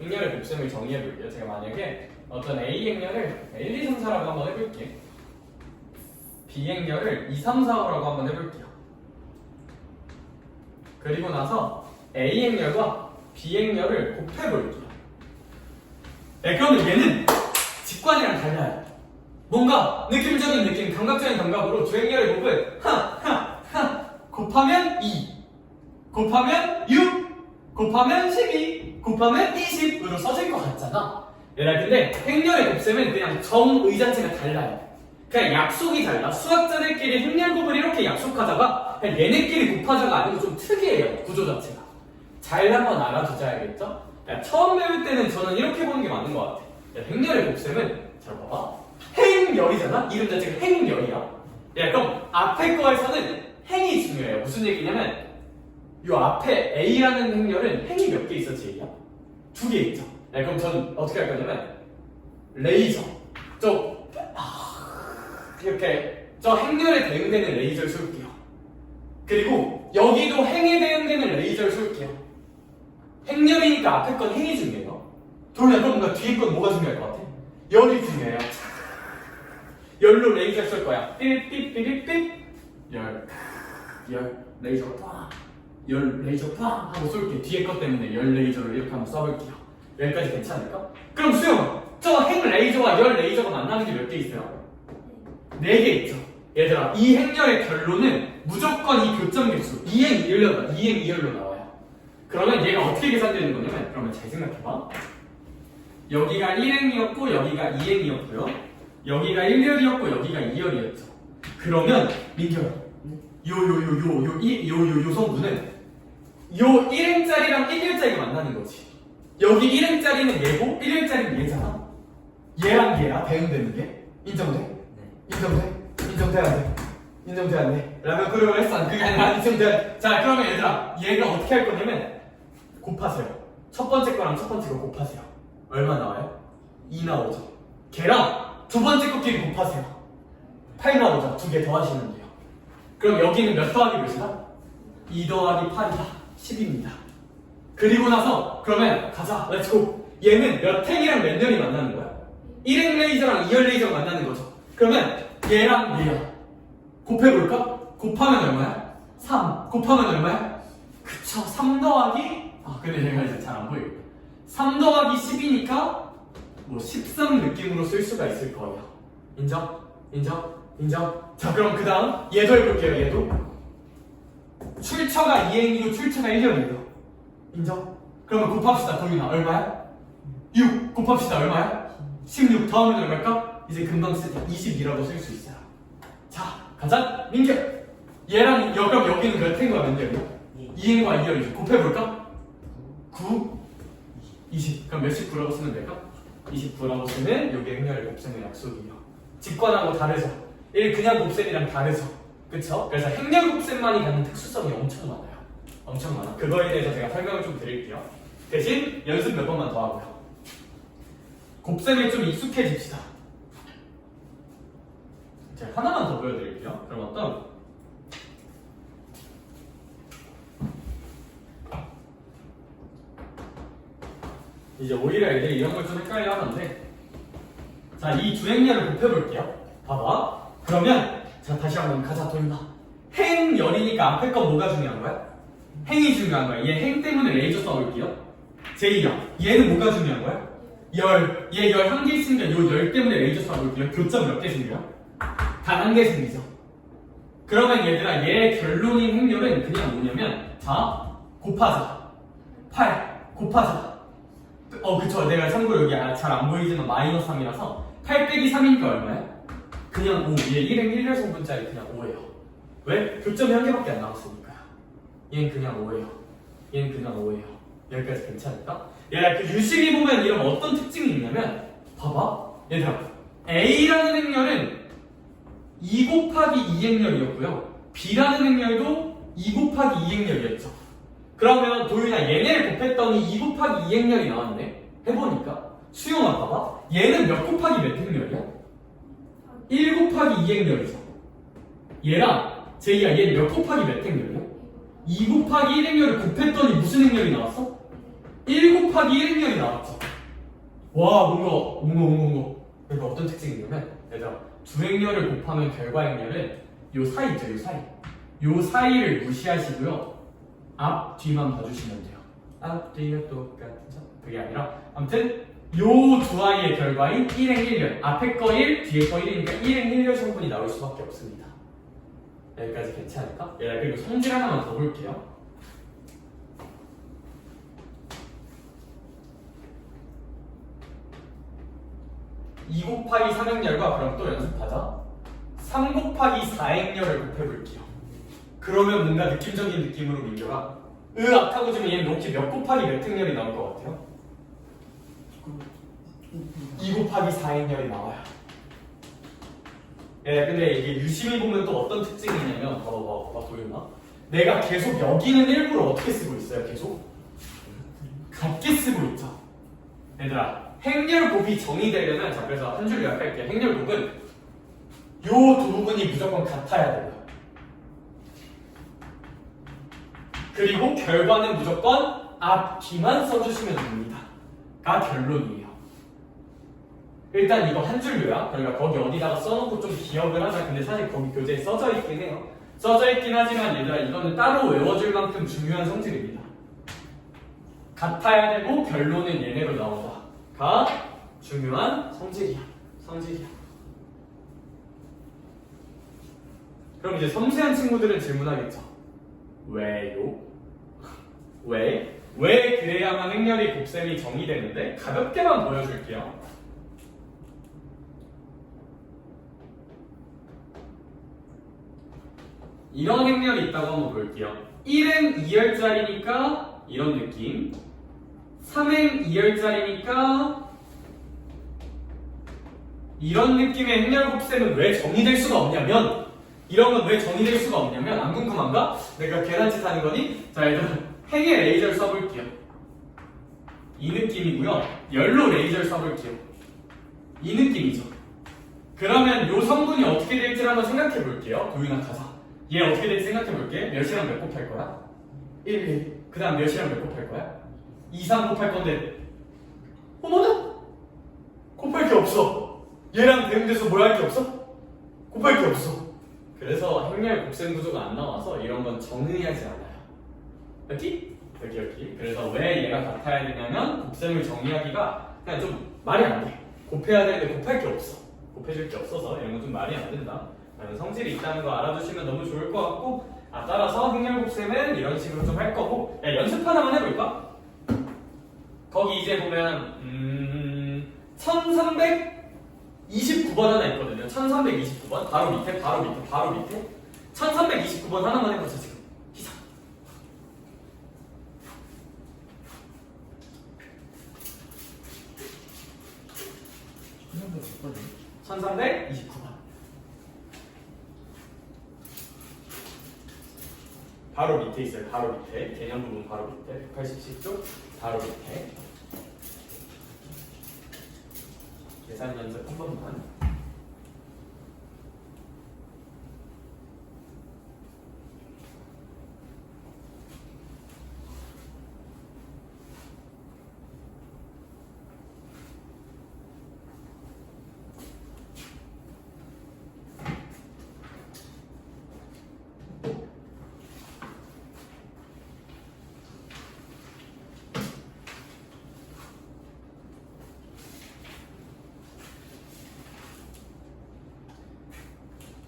Speaker 1: 행렬의 곱셈을 정의해볼게요. 제가 만약에 어떤 A 행렬을 1, 2, 3, 4라고 한번 해볼게요. B 행렬을 2, 3, 4라고 한번 해볼게요. 그리고 나서 A 행렬과 B 행렬을 곱해볼게요. 네, 그러면 얘는 직관이랑 달라요. 뭔가 느낌적인 느낌, 감각적인 감각으로 두 행렬의 곱을 곱하면 2, 곱하면 6, 곱하면 12, 곱하면 20으로 써질 것 같잖아. 얘들아, 근데 행렬의 곱셈은 그냥 정의 자체가 달라요. 그냥 약속이 달라. 수학자들끼리 행렬 곱을 이렇게 약속하다가 그냥 얘네끼리 곱하자가 아니고 좀 특이해요, 구조 자체가. 잘 한번 알아두자야겠죠? 처음 배울 때는 저는 이렇게 보는 게 맞는 것 같아. 행렬의 곱셈은 잘 봐봐. 행렬이잖아? 이름 자체가 행렬이야. 그럼 앞에 거에서는 행이 중요해요. 무슨 얘기냐면 요 앞에 A라는 행렬은 행이 몇 개 있어, J야? 2개 있죠. 그럼 저는 어떻게 할 거냐면 레이저 이렇게 저 행렬에 대응되는 레이저를 쏠게요. 그리고 여기도 행에 대응되는 레이저를 쏠게요. 행렬이니까 앞에 건 행이 중요해요. 그럼 뭔가 뒤에 건 뭐가 중요할 것 같아? 열이 중요해요. 열로 레이저 쏠 거야. 삐삐삐삐삐 열 레이저 팡, 열 레이저 팡 하고 쏠게. 뒤에 것 때문에 열 레이저를 이렇게 한번 쏴볼게요. 여기까지 괜찮을까? 그럼 수영, 저 행 레이저와 열 레이저가 만나는 게 몇 개 있어요? 4개 있죠. 얘들아, 이 행렬의 결론은 무조건 이 교점 개수 2행 2열로 나와요. 그러면 얘가 어떻게 계산되는 거냐면, 그러면 잘 생각해봐. 여기가 1행이었고 여기가 2행이었고요. 여기가 1열이었고 여기가 2열이었죠. 그러면 민규야, 요 성분은 요 1행짜리랑 1열짜리가 만나는 거지. 여기 1행짜리는 얘고 1열짜리는 얘잖아. 얘랑 얘랑 대응되는 게 인정돼? 인정돼 안 돼? 인정돼 안 돼? 라면 끓으면 했어. 그게 아니라 인정돼. 자, 그러면 얘들아, 얘가 어떻게 할 거냐면 곱하세요. 첫 번째 거랑 첫 번째 거 곱하세요. 얼마 나와요? 2 나오죠. 걔랑 두 번째 거끼리 곱하세요. 8 나오죠. 2개 더하시면 돼요. 그럼 여기는 몇 더하기 몇이다? 2 더하기 8이다. 10입니다. 그리고 나서 그러면 가자. 렛츠고. 얘는 몇 행이랑 몇 년이 만나는 거야? 1행 레이저랑 2열 레이저가 만나는 거죠. 그러면 얘랑 얘야. 곱해볼까? 곱하면 얼마야? 3. 곱하면 얼마야? 그쵸. 3 더하기 근데 얘가 이제 잘 안 보이겠다. 3 더하기 10이니까 뭐 13 느낌으로 쓸 수가 있을 거예요. 인정? 자, 그럼 그 다음 얘도 해볼게요. 얘도 출처가 2행이고 출처가 1열이에요. 인정? 그러면 곱합시다. 도윤아, 얼마야? 6 곱합시다. 얼마야? 16 더하면 얼마일까? 이제 금방 쓸 때 22라고 쓸 수 있어요. 자, 가자. 민규, 얘랑 그럼 여기는 몇 행과 몇 열이야? 2행과 2열이죠. 곱해볼까? 9 20. 그럼 몇십 9라고 쓰면 될까? 29라고 쓰면 여기 행렬의 곱셈의 약속이에요. 직관하고 다르죠. 그냥 곱셈이랑 다르죠. 그쵸? 그래서 행렬 곱셈만이 갖는 특수성이 엄청 많아요. 엄청 많아. 그거에 대해서 제가 설명을 좀 드릴게요. 대신 연습 몇 번만 더 하고요. 곱셈에 좀 익숙해집시다. 제가 하나만 더 보여드릴게요. 그럼 어떤 이제 오히려 애들이 이런 걸 좀 헷갈려 하는데, 자, 이 두 행렬을 곱해볼게요. 봐봐. 그러면 자, 다시 한번 가자. 도윤아, 행열이니까 앞에 거 뭐가 중요한 거야? 행이 중요한 거야. 얘 행 때문에 레이저 쏴볼게요. 제이야, 얘는 뭐가 중요한 거야? 열. 얘 열 한 개 있으니까 요 열 때문에 레이저 쏴볼게요. 교점 몇 개 생겨요? 단 한 개 생기죠. 그러면 얘들아, 얘 결론인 행렬은 그냥 뭐냐면, 자, 곱하자. 8 곱하자. 그쵸. 내가 참고로 여기 잘 안 보이지만 마이너스 3이라서 8 빼기 3이니까 얼마야? 그냥 5. 얘 1행 1열 성분짜리 그냥 5예요. 왜? 교점이 한 개밖에 안 나왔으니까요. 얘는 그냥 5예요. 얘는 그냥 5예요. 여기까지 괜찮을까? 얘들아, 그 유식이 보면 이런 어떤 특징이 있냐면, 봐봐. 얘들아, A라는 행렬은 2 곱하기 2행렬이었고요. B라는 행렬도 2 곱하기 2행렬이었죠. 그러면 도윤아, 얘네를 곱했더니 2 곱하기 2행렬이 나왔네. 해보니까 수영아, 봐봐. 얘는 몇 곱하기 몇 행렬이야? 1 곱하기 2행렬이죠. 얘랑 제이야, 얘는 몇 곱하기 몇 행렬이야? 2 곱하기 1행렬을 곱했더니 무슨 행렬이 나왔어? 곱하기 1 행렬이 나왔죠. 와, 뭔가 그러니까 어떤 특징이냐면 얘들아, 두 행렬을 곱하면 결과 행렬은 요 사이 있죠, 요 사이. 요 사이를 무시하시고요. 앞, 뒤만 봐주시면 돼요. 앞, 뒤가 똑같죠? 그게 아니라 아무튼 요 두 아이의 결과인 1행 1렬, 앞에 거 1, 뒤에 거 1이니까 1행 1렬 성분이 나올 수밖에 없습니다. 여기까지 괜찮을까? 얘들아, 그리고 성질 하나만 더 볼게요. (2 곱하기 3행렬과) 그럼 또 연습하자. 3 곱하기 4행렬을 곱해볼게요. 그러면 뭔가 느낌적인 느낌으로 민규가 앞하고 지금 얘는 이렇게 몇 곱하기 몇 행렬이 나올 것 같아요? 2 곱하기 4행렬이 나와요. 예, 근데 이게 유심히 보면 또 어떤 특징이 있냐면 봐봐 도윤아, 내가 계속 여기는 일부러 어떻게 쓰고 있어요? 계속 같게 쓰고 있죠. 얘들아, 행렬곱이 정의되려면, 자, 그래서 한 줄 요약할게요. 행렬곱은 요 두 부분이 무조건 같아야 돼요. 그리고 결과는 무조건 앞, 뒤만 써주시면 됩니다. 가 결론이에요. 일단 이거 한 줄 요약. 그러니까 거기 어디다가 써놓고 좀 기억을 하자. 근데 사실 거기 교재에 써져 있긴 해요. 써져 있긴 하지만 얘들아, 이거는 따로 외워줄 만큼 중요한 성질입니다. 같아야 되고 결론은 얘네로 나온다. 가 중요한 성질이야. 그럼 이제 섬세한 친구들은 질문하겠죠. 왜요? 왜 그래야만 행렬이 곱셈이 정의되는데? 가볍게만 보여줄게요. 이런 행렬이 있다고 한번 볼게요. 1행 2열짜리니까 이런 느낌, 3행 2열짜리니까 이런 느낌의 행렬 곱셈은 왜 정의될 수가 없냐면, 이런 건 왜 정의될 수가 없냐면, 안 궁금한가? 내가 계산짓 하는 거니? 자, 일단 행의 레이저를 써볼게요. 이 느낌이고요. 열로 레이저를 써볼게요. 이 느낌이죠. 그러면 요 성분이 어떻게 될지 한번 생각해 볼게요. 도윤아 가자. 얘 어떻게 될지 생각해 볼게. 몇이랑 몇 곱할 거야? 1, 1. 그 다음 몇이랑 몇 곱할 거야? 2, 3 곱할 건데, 어머나? 곱할 게 없어. 얘랑 대응돼서 뭘 할 게 없어? 곱할 게 없어. 그래서 행렬 곱셈 구조가 안 나와서 이런 건 정의하지 않아요. 여기? 그래서 왜 얘가 같아야 되냐면, 곱셈을 정의하기가 그냥 좀 말이 안 돼. 곱해야 되는데 곱할 게 없어. 곱해줄 게 없어서 이런 건 좀 말이 안 된다. 라는 성질이 있다는 거 알아두시면 너무 좋을 것 같고, 따라서 행렬 곱셈은 이런 식으로 좀 할 거고, 야, 연습 하나만 해볼까? 거기 이제 보면 1329번 하나 있거든요. 1329번 바로 밑에 1329번 하나만 해보자. 지금 기사 1329번 바로 밑에 있어요. 바로 밑에 개념 부분 바로 밑에 180쪽 바로 밑에 계산 연습 한 번만.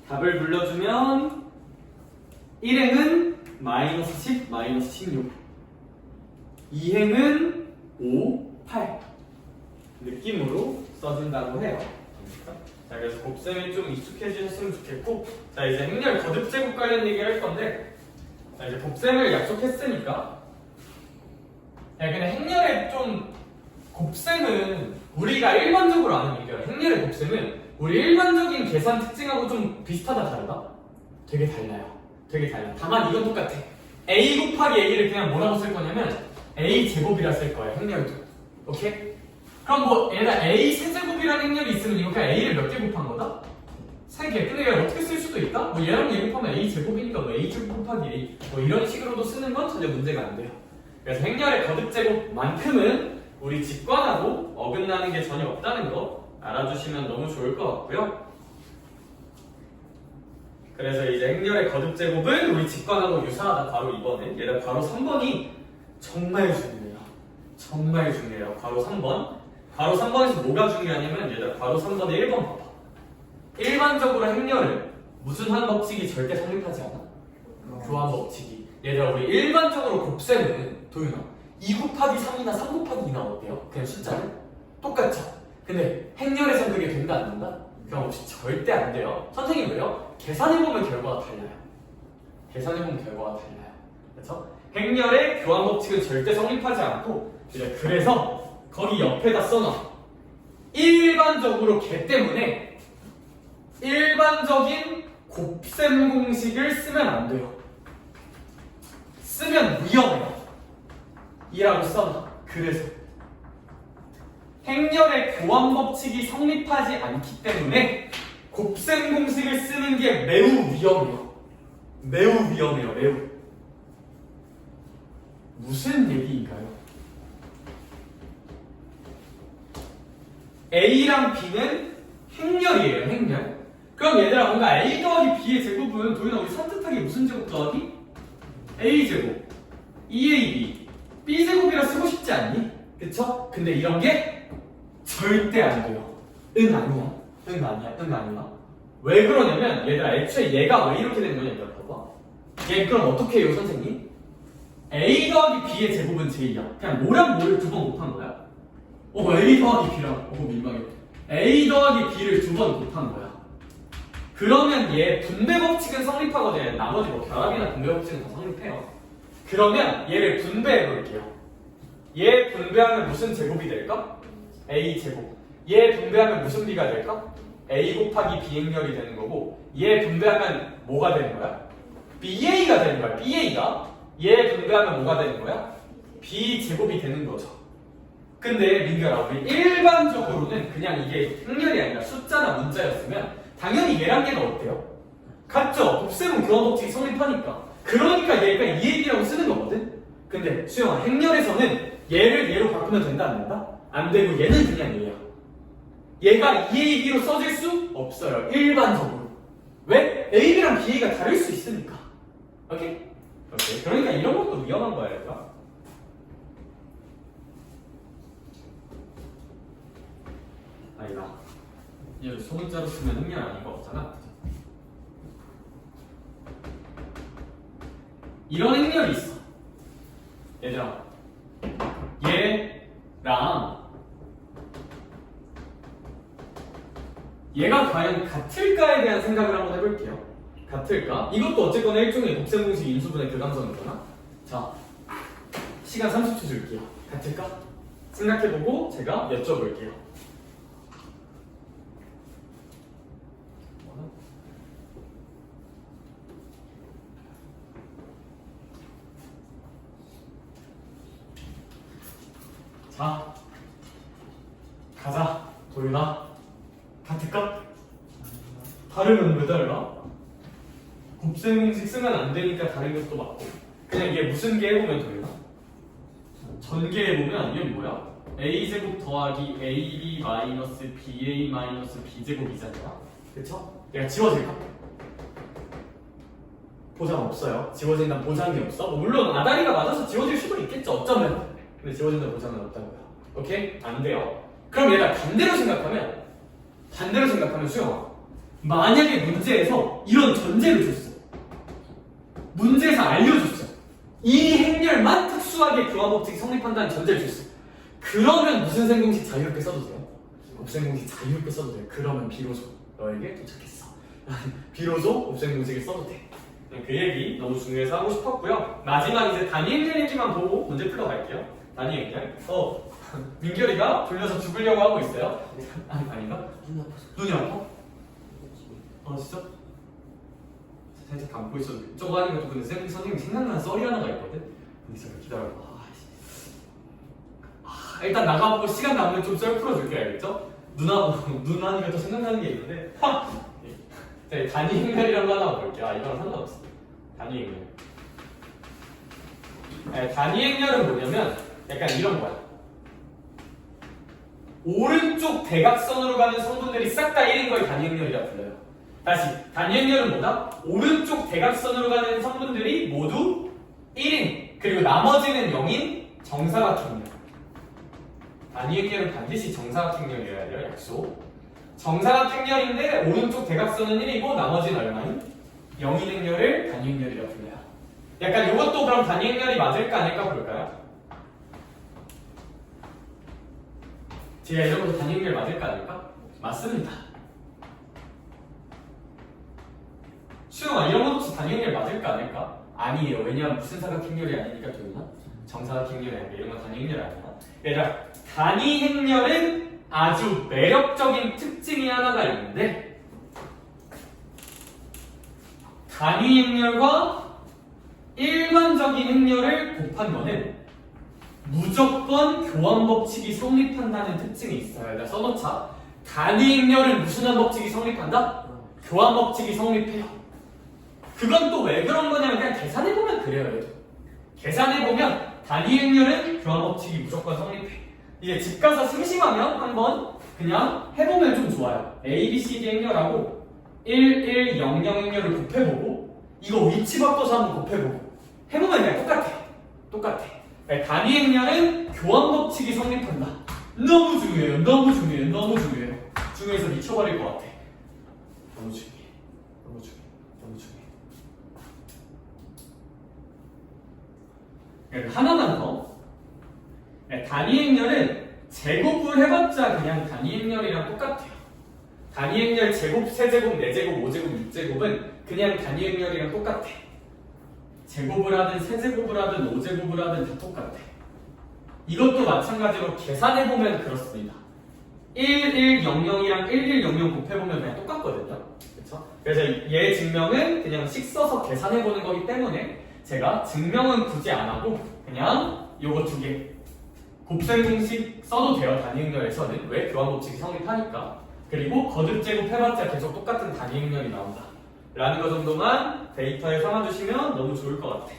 Speaker 1: 답을 불러주면 1행은 마이너스 10, 마이너스 16, 2행은 5, 8 느낌으로 써준다고 해요. 자, 그래서 곱셈에 좀 익숙해지셨으면 좋겠고, 자, 이제 행렬 거듭제곱 관련 얘기 할 건데, 자, 이제 곱셈을 약속했으니까, 야, 근데 행렬의 좀 곱셈은 우리가 일반적으로 아는 얘기야. 행렬의 곱셈은 우리 일반적인 계산 특징하고 좀 비슷하다 다르다? 되게 달라요. 다만 이건 똑같아. a 곱하기 a를 그냥 뭐라고 쓸 거냐면 a 제곱이라 쓸 거예요. 행렬도. 오케이? 그럼 뭐 얘가 a 세제곱이라는 행렬이 있으면 이거 그냥 a를 몇 개 곱한 거다? 3개. 근데 얘가 어떻게 쓸 수도 있다? 뭐 얘랑 얘 곱하면 a 제곱이니까 뭐 a 제곱 곱하기 a 뭐 이런 식으로도 쓰는 건 전혀 문제가 안 돼요. 그래서 행렬의 거듭제곱만큼은 우리 직관하고 어긋나는 게 전혀 없다는 거 알아주시면 너무 좋을 것 같고요. 그래서 이제 행렬의 거듭 제곱은 우리 직관하고 유사하다. 괄호 2번은 얘들 괄호 3번이 정말 중요해요. 정말 중요해요. 괄호 3번. 괄호 3번에서 뭐가 중요하냐면 얘들 괄호 3번의 1번 봐봐. 일반적으로 행렬은 무슨 한 법칙이 절대 성립하지 않아? 교환 법칙이. 얘들아 우리 일반적으로 곱셈은 도윤아 2 곱하기 3이나 3 곱하기 2 나올게요. 그냥 숫자는 똑같죠. 근데 행렬에선 그게 된다 안 된다? 교환 법칙 절대 안 돼요. 선생님 왜요? 계산해보면 결과가 달라요. 계산해보면 결과가 달라요. 그렇죠? 행렬의 교환 법칙은 절대 성립하지 않고 이제 그래서 거기 옆에다 써놔. 일반적으로 걔 때문에 일반적인 곱셈 공식을 쓰면 안 돼요. 쓰면 위험해요. 이라고 써놔. 그래서 행렬의 교환 법칙이 성립하지 않기 때문에 곱셈 공식을 쓰는 게 매우 위험해요. 매우 위험해요. 매우. 무슨 얘기인가요? A랑 B는 행렬이에요. 행렬. 그럼 얘들아 뭔가 A 더하기 B의 제곱은 도윤아 우리 산뜻하게 무슨 제곱 더하기? A제곱 2AB B제곱이라 쓰고 싶지 않니? 그쵸? 근데 이런 게 절대 안 돼요. 응 아니야. 응 아니야. 응 아니야. 왜 그러냐면 얘들아 애초에 얘가 왜 이렇게 된 거냐 얘들아 봐봐. 얘 그럼 어떻게 해요 선생님? A 더하기 B의 제곱은 J야. 그냥 뭐랑 뭐를 두 번 곱한 거야. A 더하기 B랑 민망해. A 더하기 B를 두 번 곱한 거야. 그러면 얘 분배 법칙은 성립하거든요. 나머지 뭐 결합이나 분배 법칙은 다 성립해요. 그러면 얘를 분배해 볼게요. 얘 분배하면 무슨 제곱이 될까? A 제곱. 얘 분배하면 무슨 B가 될까? A 곱하기 B 행렬이 되는 거고 얘 분배하면 뭐가 되는 거야? BA가 되는 거야. BA가 얘 분배하면 뭐가 되는 거야? B 제곱이 되는 거죠. 근데 민규야 우리 일반적으로는 그냥 이게 행렬이 아니라 숫자나 문자였으면 당연히 얘랑 얘가 어때요? 같죠? 곱셈은 교환 법칙이 성립하니까. 그러니까 얘가 2AB라고 쓰는 거거든? 근데 수영아 행렬에서는 얘를 얘로 바꾸면 된다 안 된다? 안 되고 얘는 그냥 얘야. 얘가 2AB로 써질 수 없어요. 일반적으로. 왜? AB랑 BA가 다를 수 있으니까. 오케이? 오케이. 그러니까 이런 것도 위험한 거야 얘들아. 아니다. 얘 소문자로 쓰면 행렬 아닌 거 없잖아. 이런 행렬이 있어. 얘들아 얘랑 얘가 과연 같을까에 대한 생각을 한번 해볼게요. 같을까? 이것도 어쨌거나 일종의 곱셈 공식 인수분해 교감성이잖아. 자, 시간 30초 줄게요. 같을까? 생각해보고 제가 여쭤볼게요. 자, 가자. 도윤아 같을까? 다르면 왜 달라? 곱셈 공식 쓰면 안 되니까 다른 것도 맞고 그냥 이게 무슨 개 해보면 도윤아? 전개 해보면 이게 뭐야? A제곱 더하기 AB 마이너스 BA 마이너스 B제곱이잖아. 그쵸? 얘가 지워질까? 보장 없어요. 지워진다는 보장이 없어? 물론 아다리가 맞아서 지워질 수도 있겠죠. 어쩌면. 근데 지워진다는 보장은 없다고요. 오케이? 안 돼요. 그럼 얘가 반대로 생각하면 수영아 만약에 문제에서 이런 전제를 줬어. 문제에서 알려줬어. 이 행렬만 특수하게 교환 법칙이 성립한다는 전제를 줬어. 그러면 무슨 생공식 자유롭게 써도 돼요? 곱셈 공식 자유롭게 써도 돼요. 그러면 비로소 너에게 도착했어. 비로소 곱셈 공식을 써도 돼. 그 얘기 너무 중요해서 하고 싶었고요. 마지막 이제 단위 행렬 얘기만 보고 문제 풀어갈게요. 단위 행렬. 민결이가 졸려서 죽으려고 하고 있어요. 아닌가? 눈이 아파? 진짜? 살짝 감고 있어도 저거 하는 것도 근데 선생님 생각나는 썰이 하나가 있거든? 근데 잠깐 기다려봐. 일단 나가보고 시간 남으면 좀 썰 풀어줄게. 알겠죠? 누나니까 또 생각나는 게 있는데 자, 단위 행렬이라는 거 하나 볼게요. 이거랑 상관없어. 단위 행렬. 단위 행렬은 뭐냐면 약간 이런 거야.
Speaker 2: 오른쪽 대각선으로 가는 성분들이 싹 다 1인 걸 단위행렬이라 불러요. 다시 단위행렬은 뭐다? 오른쪽 대각선으로 가는 성분들이 모두 1인 그리고 나머지는 0인 정사각형렬. 단위행렬은 반드시 정사각형렬이어야 돼요. 약속. 정사각형렬인데 오른쪽 대각선은 1이고 나머지는 얼마인? 0인 행렬을 단위행렬이라 불러요. 약간 이것도 그럼 단위행렬이 맞을까 아닐까 볼까요? 제가 이런 것도 단위행렬 맞을까 아닐까? 맞습니다. 수영아 이런 것도 혹시 단위행렬 맞을까 아닐까? 아니에요. 왜냐하면 무슨 사각형렬이 아니니까 조용아? 정사각형렬이 아니라 이런 건 단위행렬 아니야. 얘들아 단위행렬은 아주 매력적인 특징이 하나가 있는데 단위행렬과 일반적인 행렬을 곱한 거는 무조건 교환법칙이 성립한다는 특징이 있어요. 일단 써놓자. 단위행렬은 무슨 한 법칙이 성립한다? 교환법칙이 성립해요. 그건 또 왜 그런 거냐면 그냥 계산해보면 그래요. 얘도. 계산해보면 단위행렬은 교환법칙이 무조건 성립해. 이제 집 가서 심심하면 한번 그냥 해보면 좀 좋아요. A, B, C, D 행렬하고 1, 1, 0, 0 행렬을 곱해보고 이거 위치 바꿔서 한번 곱해보고 해보면 그냥 똑같아. 단위행렬은 교환법칙이 성립한다. 너무 중요해요. 중요해서 미쳐버릴 것 같아. 너무 중요해. 하나만 더. 단위행렬은 제곱을 해봤자 그냥 단위행렬이랑 똑같아요. 단위행렬 제곱, 세제곱, 네제곱, 오제곱, 육제곱은 그냥 단위행렬이랑 똑같아. 제곱을 하든 세제곱을 하든 오제곱을 하든 다 똑같아. 이것도 마찬가지로 계산해보면 그렇습니다. 1100이랑 1100 곱해보면 그냥 똑같거든요. 그쵸? 그래서 얘 증명은 그냥 식 써서 계산해보는 거기 때문에 제가 증명은 굳이 안 하고 그냥 요거 두 개 곱셈 공식 써도 돼요. 단위행렬에서는. 왜? 교환법칙이 성립하니까. 그리고 거듭 제곱 해봤자 계속 똑같은 단위행렬이 나온다 라는 거 정도만 데이터에 삼아주시면 너무 좋을 것 같아.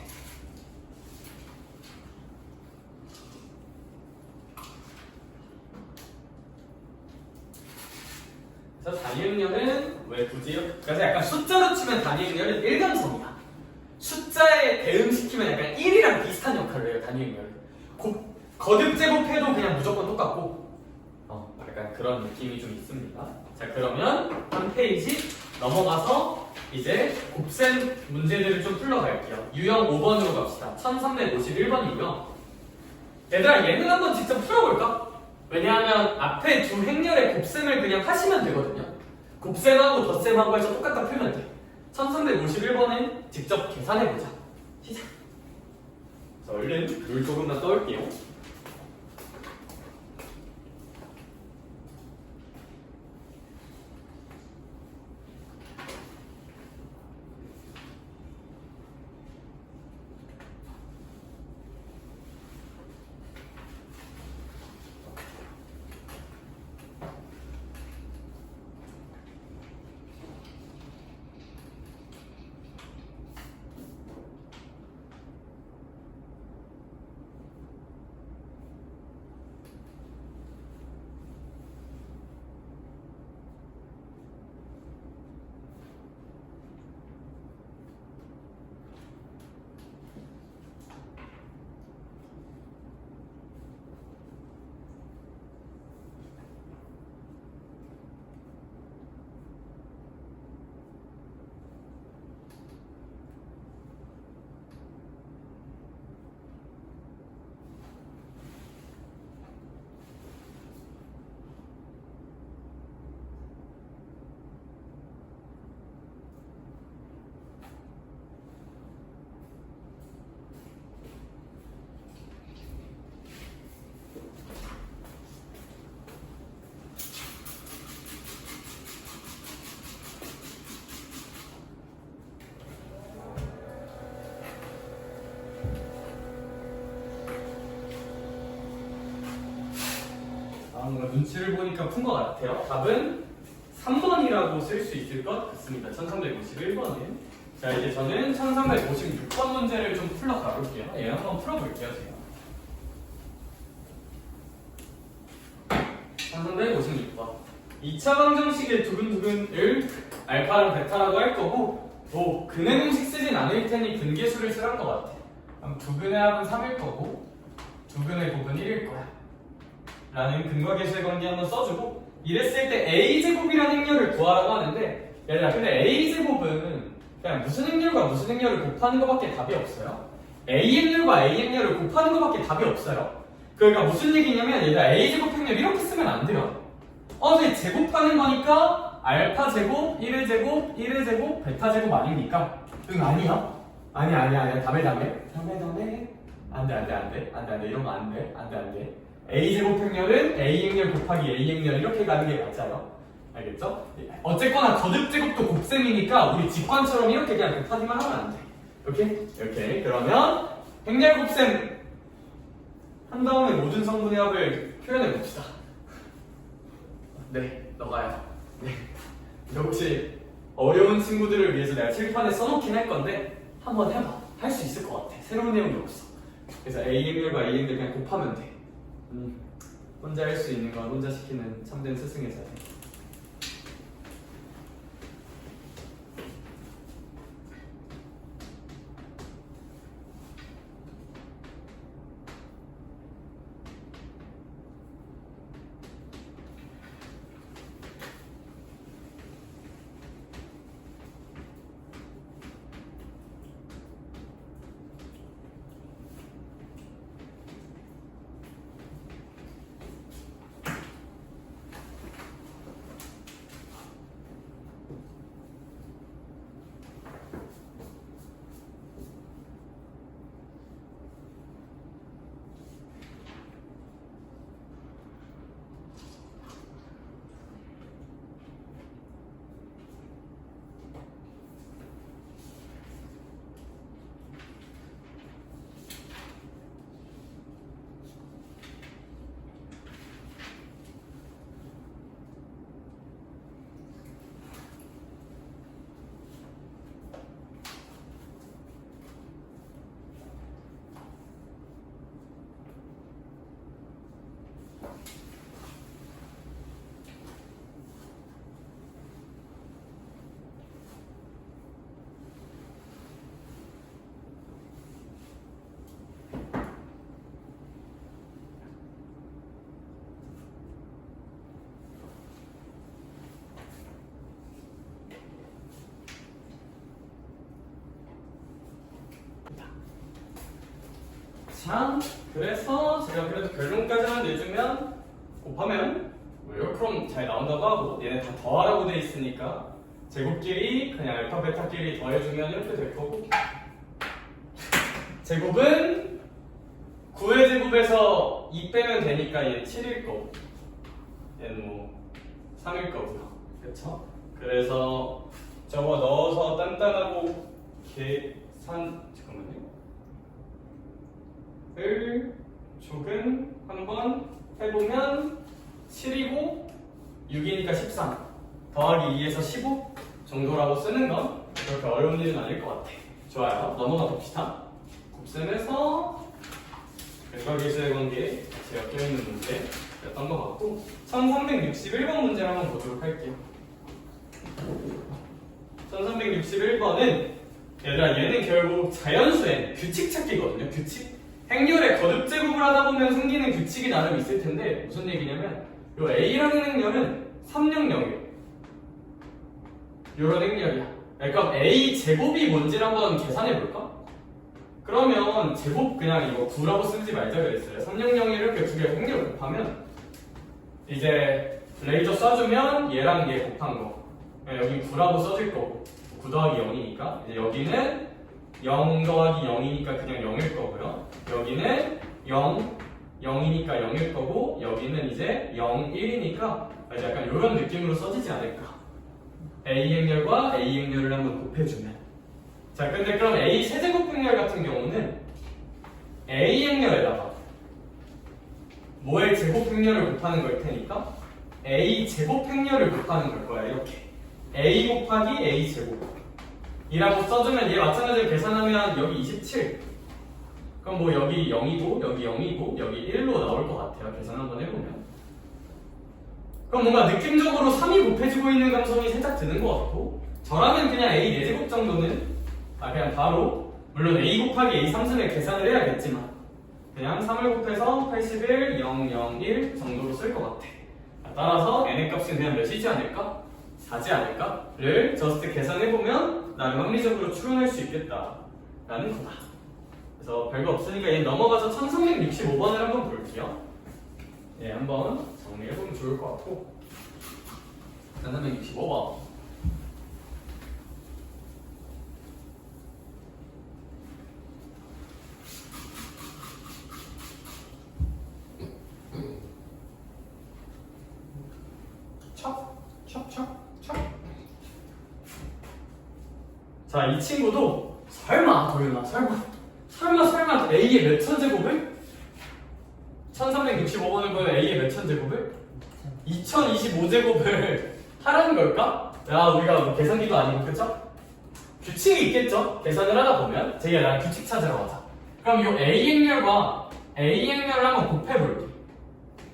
Speaker 2: 그래서 단위행렬은 왜 굳이요? 그래서 약간 숫자로 치면 단위행렬은 일gam성이야. 숫자에 대응시키면 약간 1이랑 비슷한 역할을 해요. 단위행렬은. 거듭 제곱해도 그냥 무조건 똑같고 약간 그런 느낌이 좀 있습니다. 자 그러면 한 페이지 넘어가서 이제 곱셈 문제들을 좀 풀러갈게요. 유형 5번으로 갑시다. 1351번이고요. 얘들아 얘는 한번 직접 풀어볼까? 왜냐하면 앞에 두 행렬의 곱셈을 그냥 하시면 되거든요. 곱셈하고 덧셈하고 해서 똑같다 풀면 돼. 1351번은 직접 계산해보자. 시작! 자 얼른 룰 조금만 떠올게요. 뭔가 눈치를 보니까 푼 것 같아요. 답은 3번이라고 쓸 수 있을 것 같습니다. 1351번은. 자, 이제 저는 1356번 문제를 좀 풀러 가볼게요. 얘 한번 풀어볼게요, 제가.
Speaker 1: 1356번 2차 방정식의 두근두근을 알파랑 베타라고 할 거고 뭐 근의 공식 쓰진 않을 테니 근계수를 쓰란 것 같아. 그럼 두근의 합은 3일 거고 두근의 곱은 1일 거야 라는 근과 계수의 관계 한번 써주고 이랬을 때 a제곱이라는 행렬을 구하라고 하는데 얘들아 근데 a제곱은 그냥 무슨 행렬과 무슨 행렬을 곱하는 것밖에 답이 없어요. a 행렬과 a 행렬을 곱하는 것밖에 답이 없어요. 그러니까 무슨 얘기냐면 얘들아 a제곱 행렬 이렇게 쓰면 안 돼요. 어제 제곱하는 거니까 알파 제곱, 1의 제곱, 1의 제곱, 베타 제곱 아닙니까? 응 아니야? 아니야 다음에 안돼 이런 거 안돼 a 제곱 행렬은 a 행렬 곱하기 a 행렬 이렇게 가는 게 맞아요. 알겠죠? 어쨌거나 거듭 제곱도 곱셈이니까 우리 직관처럼 이렇게 그냥 곱하기만 하면 안 돼. 이렇게 그러면 행렬 곱셈 한 다음에 모든 성분의 합을 표현해 봅시다. 네, 너가요. 네. 혹시 어려운 친구들을 위해서 내가 칠판에 써놓긴 할 건데 한번 해봐. 할 수 있을 것 같아. 새로운 내용이 없어. 그래서 A 행렬과 A 행렬 그냥 곱하면 돼. 혼자 할 수 있는 건 혼자 시키는 참된 스승의 자세. 자, 그래서 제가 그래도 결론까지만 내주면 곱하면 웰크롬 잘 나온다고 하고 얘네 다 더하라고 돼 있으니까 제곱끼리 그냥 알파 베타끼리 더해주면 이렇게 될 거고 제곱은 9의 제곱에서 2 빼면 되니까 얘 7일 거고 얘는 뭐 3일 거고요. 그쵸? 그래서 저거 넣어서 단단하고 계산 잠깐만요. 을 조금 한번 해보면 7이고 6이니까 13 더하기 2에서 15 정도라고 쓰는 건 그렇게 어려운 일은 아닐 것 같아. 좋아요. 넘어가 봅시다. 곱셈에서 근과 계수의 관계 같이 엮여있는 문제였던 것 같고 1361번 문제를 한번 보도록 할게요. 1361번은 얘들아 얘는 결국 자연수엔 규칙 찾기거든요. 규칙 행렬의 거듭 제곱을 하다 보면 생기는 규칙이 나름 있을 텐데 무슨 얘기냐면 요 A라는 행렬은 300이에요. 요런 행렬이야. 그러니까 A 제곱이 뭔지를 한번 계산해 볼까? 그러면 제곱 그냥 이거 9라고 쓰지 말자 그랬어요. 300을 이렇게 두 개 행렬 곱하면 이제 레이저 쏴주면 얘랑 얘 곱한 거 여기 9라고 써질 거고 9 더하기 0이니까 이제 여기는 0 더하기 0이니까 그냥 0일 거고요. 여기는 0, 0이니까 0일 거고 여기는 이제 0, 1이니까 약간 이런 느낌으로 써지지 않을까. A 행렬과 A 행렬을 한번 곱해주면 자 근데 그럼 A 세제곱 행렬 같은 경우는 A 행렬에다가 뭐의 제곱 행렬을 곱하는 걸 테니까 A 제곱 행렬을 곱하는 걸 거야. 이렇게 A 곱하기 A 제곱 이라고 써주면 얘 마찬가지로 계산하면 여기 27 그럼 뭐 여기 0이고 여기 0이고 여기 1로 나올 것 같아요. 계산 한번 해보면
Speaker 2: 그럼 뭔가 느낌적으로 3이 곱해지고 있는 감성이 살짝 드는 것 같고 저라면 그냥 A 4제곱 정도는 그냥 바로 물론 A 곱하기 A 3승을 계산을 해야겠지만 그냥 3을 곱해서 81, 0, 0, 1 정도로 쓸 것 같아. 따라서 n의 값은 그냥 몇이지 않을까? 4지 않을까?를 저스트 계산해보면 나름 합리적으로 추론할 수 있겠다 라는 거다. 그래서 별거 없으니까 얘 넘어가서 1365번을 한번 볼게요. 예, 한번 정리해보면 좋을 것 같고 1365번 자, 이 친구도 설마 도윤아 설마 A의 몇 천제곱을? 1365번을 보면 A의 몇 천제곱을? 2025제곱을 하라는 걸까? 야, 우리가 뭐 계산기도 아니고 그쵸? 규칙이 있겠죠? 계산을 하다 보면 제가 나랑 규칙 찾으러 가자. 그럼 이 A 행렬과 A 행렬을 한번 곱해볼게.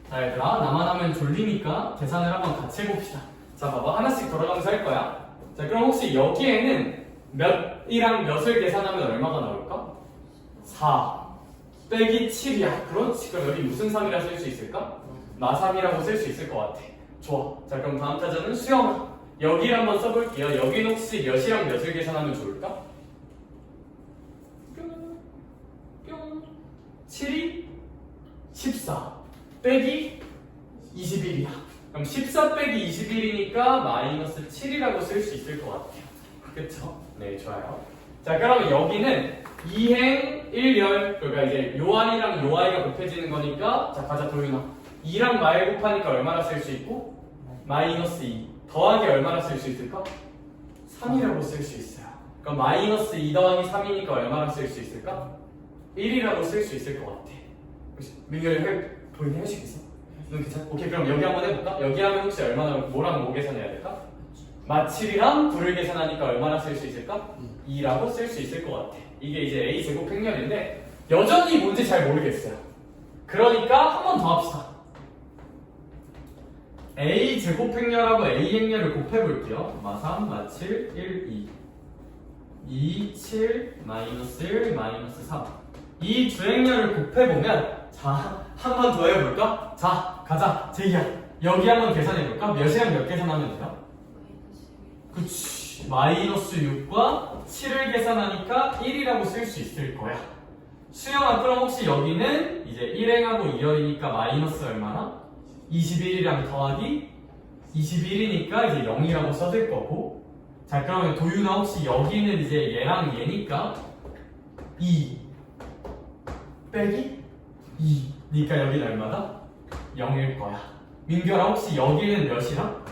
Speaker 2: 자, 얘들아, 나만 하면 졸리니까 계산을 한번 같이 해봅시다. 자, 봐봐, 하나씩 돌아가면서 할 거야. 자, 그럼 혹시 여기에는 몇이랑 몇을 계산하면 얼마가 나올까? 4 빼기 7이야. 그렇지. 그럼 여기 무슨 3이라 쓸 수 있을까? 마3이라고 쓸 수 있을 것 같아. 좋아. 자, 그럼 다음 타자는 수영아. 여기를 한번 써볼게요. 여기는 혹시 몇이랑 몇을 계산하면 좋을까? 뿅 7이 14 빼기 21이야. 그럼 14 빼기 21이니까 마이너스 7이라고 쓸 수 있을 것 같아요. 그쵸? 네, 좋아요. 자, 그러면 여기는 2행 1열, 그러니까 이제 요한이랑 요아이가 곱해지는 거니까, 자, 가자, 도윤아. 2랑 마일 곱하니까 얼마나 쓸 수 있고? 마이너스 2. 더하기 얼마나 쓸 수 있을까? 3이라고 쓸 수 있어요. 그럼 마이너스 2 더하기 3이니까 얼마나 쓸 수 있을까? 1이라고 쓸 수 있을 것 같아. 민규, 도윤이 할 수 있겠어? 너 괜찮아? 오케이, 그럼 여기 한번 해볼까? 여기 하면 혹시 얼마나, 뭐랑 뭐 계산해야 될까? 마7이랑 9를 계산하니까 얼마나 쓸 수 있을까? 2라고 쓸 수 있을 것 같아. 이게 이제 A 제곱 행렬인데 여전히 뭔지 잘 모르겠어요. 그러니까 한 번 더 합시다. A 제곱 행렬하고 A 행렬을 곱해볼게요. 마3, 마7, 1, 2 2, 7, 마이너스 1, 마이너스 3 이 두 행렬을 곱해보면 자, 한 번 더 해볼까? 자, 가자. 제이야. 여기 한번 계산해볼까? 몇이랑 몇 계산하면 돼요? 그치. 마이너스 6과 7을 계산하니까 1이라고 쓸 수 있을 거야. 수영아, 그럼 혹시 여기는 이제 1행하고 2열이니까 마이너스 얼마나? 21이랑 더하기 21이니까 이제 0이라고 써줄 거고. 자, 그러면 도윤아, 혹시 여기는 이제 얘랑 얘니까 2 빼기 2 니까 여기는 얼마다? 0일 거야. 민규아, 혹시 여기는 몇이랑?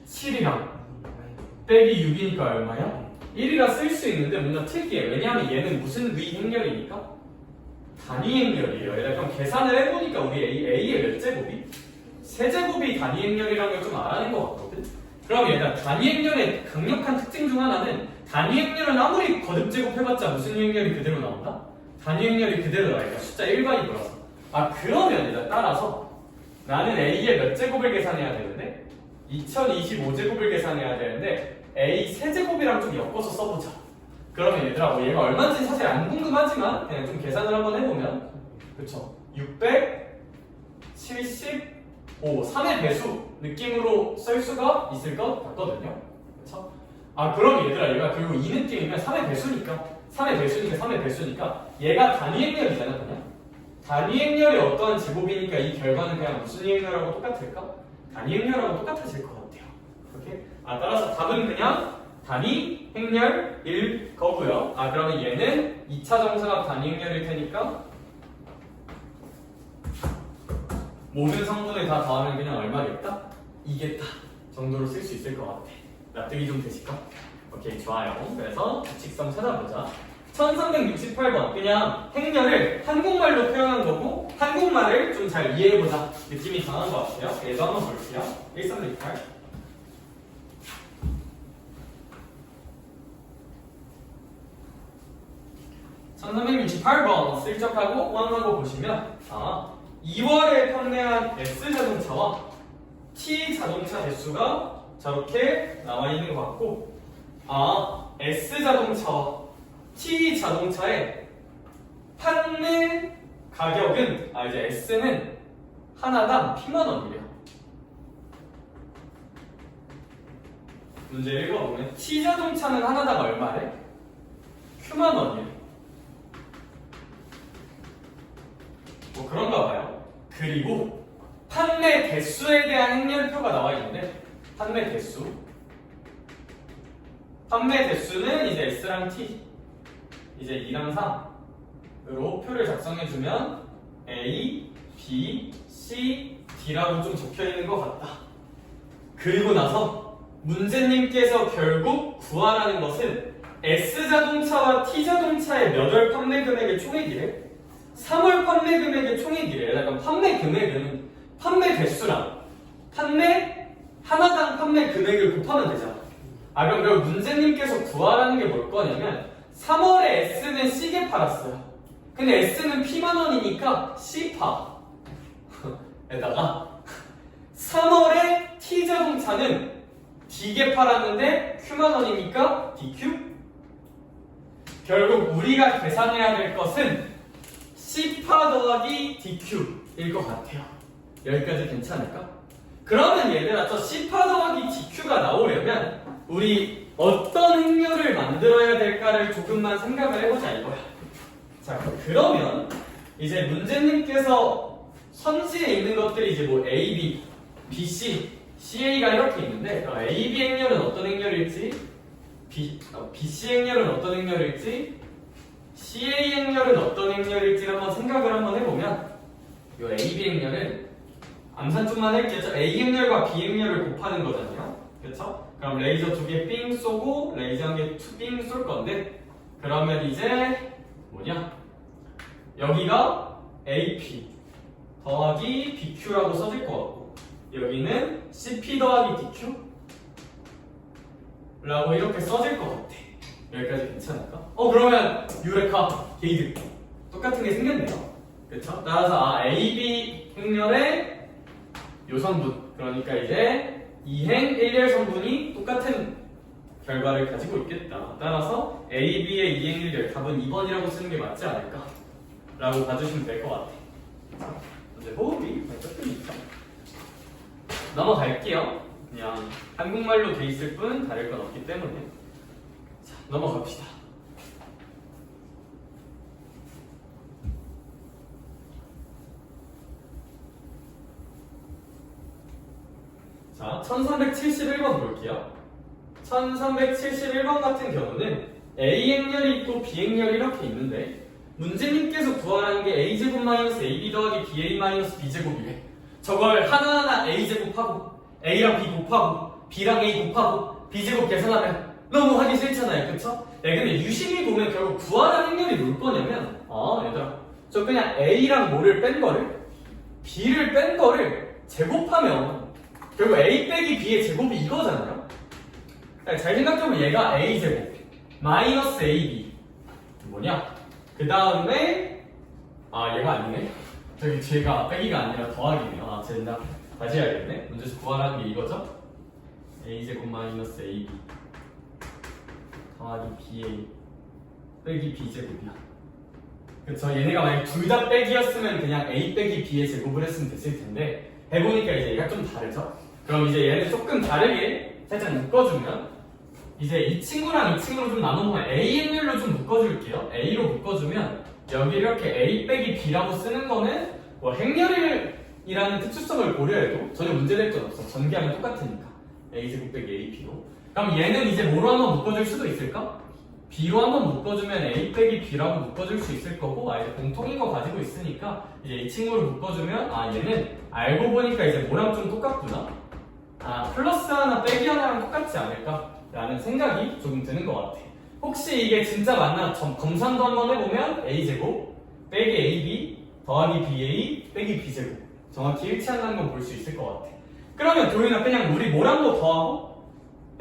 Speaker 2: 7이랑 빼기 6이니까 얼마야? 1이라 쓸 수 있는데 뭔가 특이해. 왜냐하면 얘는 무슨 위 행렬이니까? 단위 행렬이에요. 얘들 그럼 계산을 해보니까 우리 A의 몇 제곱이? 세제곱이 단위 행렬이라는 걸 좀 알아낸 것 같거든? 그럼 얘들아, 단위 행렬의 강력한 특징 중 하나는 단위 행렬은 아무리 거듭제곱 해봤자 무슨 행렬이 그대로 나온다? 단위 행렬이 그대로 나오니까 숫자 1반이 돌아서. 그러면 얘들아, 따라서 나는 A의 몇 제곱을 계산해야 되는데 2025제곱을 계산해야 되는데 A 세제곱이랑 좀 엮어서 써보자. 그러면 얘들아, 뭐 얘가 얼마인지 사실 안 궁금하지만 그냥 좀 계산을 한번 해보면, 그쵸? 675, 3의 배수 느낌으로 쓸 수가 있을 것 같거든요. 그쵸? 그럼 얘들아, 얘가 그리고 이 느낌이면 3의 배수니까 3의 배수니까 얘가 단위 행렬이잖아. 그냥 단위 행렬이 어떠한 제곱이니까 이 결과는 그냥 무슨 행렬하고 똑같을까? 단위 행렬하고 똑같아질 것 같아요. 이렇게? 따라서 답은 그냥 단위 행렬일 거고요. 그러면 얘는 2차 정사각 단위 행렬일 테니까 모든 성분을 다 더하면 그냥 얼마겠다? 이겠다 정도로 쓸 수 있을 것 같아. 납득이 좀 되실까? 오케이, 좋아요. 그래서 규칙성 찾아보자. 1368번 그냥 행렬을 한국말로 표현한 거고 한국말을 좀 잘 이해해보자 느낌이 강한 것 같아요. 얘도 한번 볼게요. 1368 1368번 슬쩍하고 호황하고 보시면 2월에 판매한 S자동차와 T 자동차 대수가 저렇게 나와 있는 것 같고, S 자동차와 T 자동차의 판매 가격은 이제 S는 하나당 P만 원이래요. 문제 읽어보면 T 자동차는 하나당 얼마래? Q만 원이래. 뭐 그런가 봐요. 그리고 판매 대수에 대한 행렬표가 나와 있는데, 판매 대수는 이제 S랑 T, 이제 2랑 3으로 표를 작성해주면 A, B, C, D라고 좀 적혀있는 것 같다. 그리고 나서 문제님께서 결국 구하라는 것은 S자동차와 T자동차의 몇 월 판매 금액의 총액이래. 3월 판매 금액의 총액이래. 약간 판매 금액은 판매 대수랑 하나당 판매 금액을 곱하면 되잖아. 그럼 결국 문제님께서 구하라는 게 뭘 거냐면 3월에 S는 C개 팔았어요. 근데 S는 P만 원이니까 C파 에다가 3월에 T자동차는 D개 팔았는데 Q만 원이니까 DQ. 결국 우리가 계산해야 될 것은 C파 더하기 DQ일 것 같아요. 여기까지 괜찮을까? 그러면 얘들아, 저 C파 더하기 DQ가 나오려면 우리 어떤 행렬을 만들어야 될까를 조금만 생각을 해보자 이거야. 자, 그러면 이제 문제님께서 선지에 있는 것들이 이제 뭐 A, B, B, C, CA가 이렇게 있는데, A, B 행렬은 어떤 행렬일지, B, C 행렬은 어떤 행렬일지, CA 행렬은 어떤 행렬일지 한번 생각을 한번 해보면, 이 A, B 행렬은 암산 좀만 할게요. A 행렬과 B 행렬을 곱하는 거잖아요. 그렇죠? 그럼 레이저 2개 삥 쏘고 레이저 1개 삥 쏠 건데, 그러면 이제 뭐냐? 여기가 AP 더하기 BQ라고 써질 것 같고, 여기는 CP 더하기 DQ? 라고 이렇게 써질 것 같아. 여기까지 괜찮을까? 그러면 유레카, 게이드 똑같은 게 생겼네요. 그쵸? 따라서 AB 행렬의 요성분, 그러니까 이제 2행 1열 성분이 똑같은 결과를 가지고 있겠다. 따라서 AB의 2행 1열 답은 2번이라고 쓰는 게 맞지 않을까? 라고 봐주시면 될 것 같아. 이제 호흡이 조금이니까 넘어갈게요. 그냥 한국말로 돼 있을 뿐 다를 건 없기 때문에. 자, 넘어갑시다. 자, 1371번 볼게요. 1371번 같은 경우는 A 행렬이 있고 B 행렬이 이렇게 있는데, 문제님께서 구하라는 게 A제곱 마이너스 AB 더하기 BA 마이너스 B제곱이래. 저걸 하나하나 A제곱하고 A랑 B 곱하고 B랑 A 곱하고 B제곱 계산하면 너무 하기 싫잖아요. 그쵸? 근데 유심히 보면 결국 구하라는 행렬이 뭘 거냐면, 얘들아, 저 그냥 A랑 뭐를 뺀 거를 B를 뺀 거를 제곱하면 결국 A 빼기 B의 제곱이 이거잖아요. 잘 생각해보면 얘가 A제곱 마이너스 AB 뭐냐? 그 다음에 얘가 아니네. 저기 뒤가 빼기가 아니라 더하기네요. 쟤나 다시 해야겠네. 문제에서 구하라는 게 이거죠? A제곱 마이너스 AB 더하기 BA 빼기 B제곱이야. 그쵸? 얘네가 만약 둘 다 빼기였으면 그냥 A 빼기 B의 제곱을 했으면 됐을 텐데, 해보니까 이제 얘가 좀 다르죠? 그럼 이제 얘는 조금 다르게 살짝 묶어주면, 이제 이 친구랑 이 친구를 좀 나눠보면 A 행렬로 좀 묶어줄게요. A로 묶어주면 여기 이렇게 A 빼기 B라고 쓰는 거는 뭐 행렬이라는 특수성을 고려해도 전혀 문제될 건 없어. 전개하면 똑같으니까. A제곱 빼기 AP로. 그럼 얘는 이제 뭐로 한번 묶어줄 수도 있을까? B로 한번 묶어주면 A 빼기 B라고 묶어줄 수 있을 거고, 이제 공통인 거 가지고 있으니까 이제 이 친구를 묶어주면 얘는 알고 보니까 이제 뭐랑 좀 똑같구나. 플러스 하나 빼기 하나랑 똑같지 않을까? 라는 생각이 조금 드는 것 같아. 혹시 이게 진짜 맞나 검산도 한번 해보면 A제곱 빼기 AB 더하기 BA 빼기 B제곱 정확히 일치한다는 걸 볼 수 있을 것 같아. 그러면 도윤아, 그냥 우리 뭐랑 뭐 더하고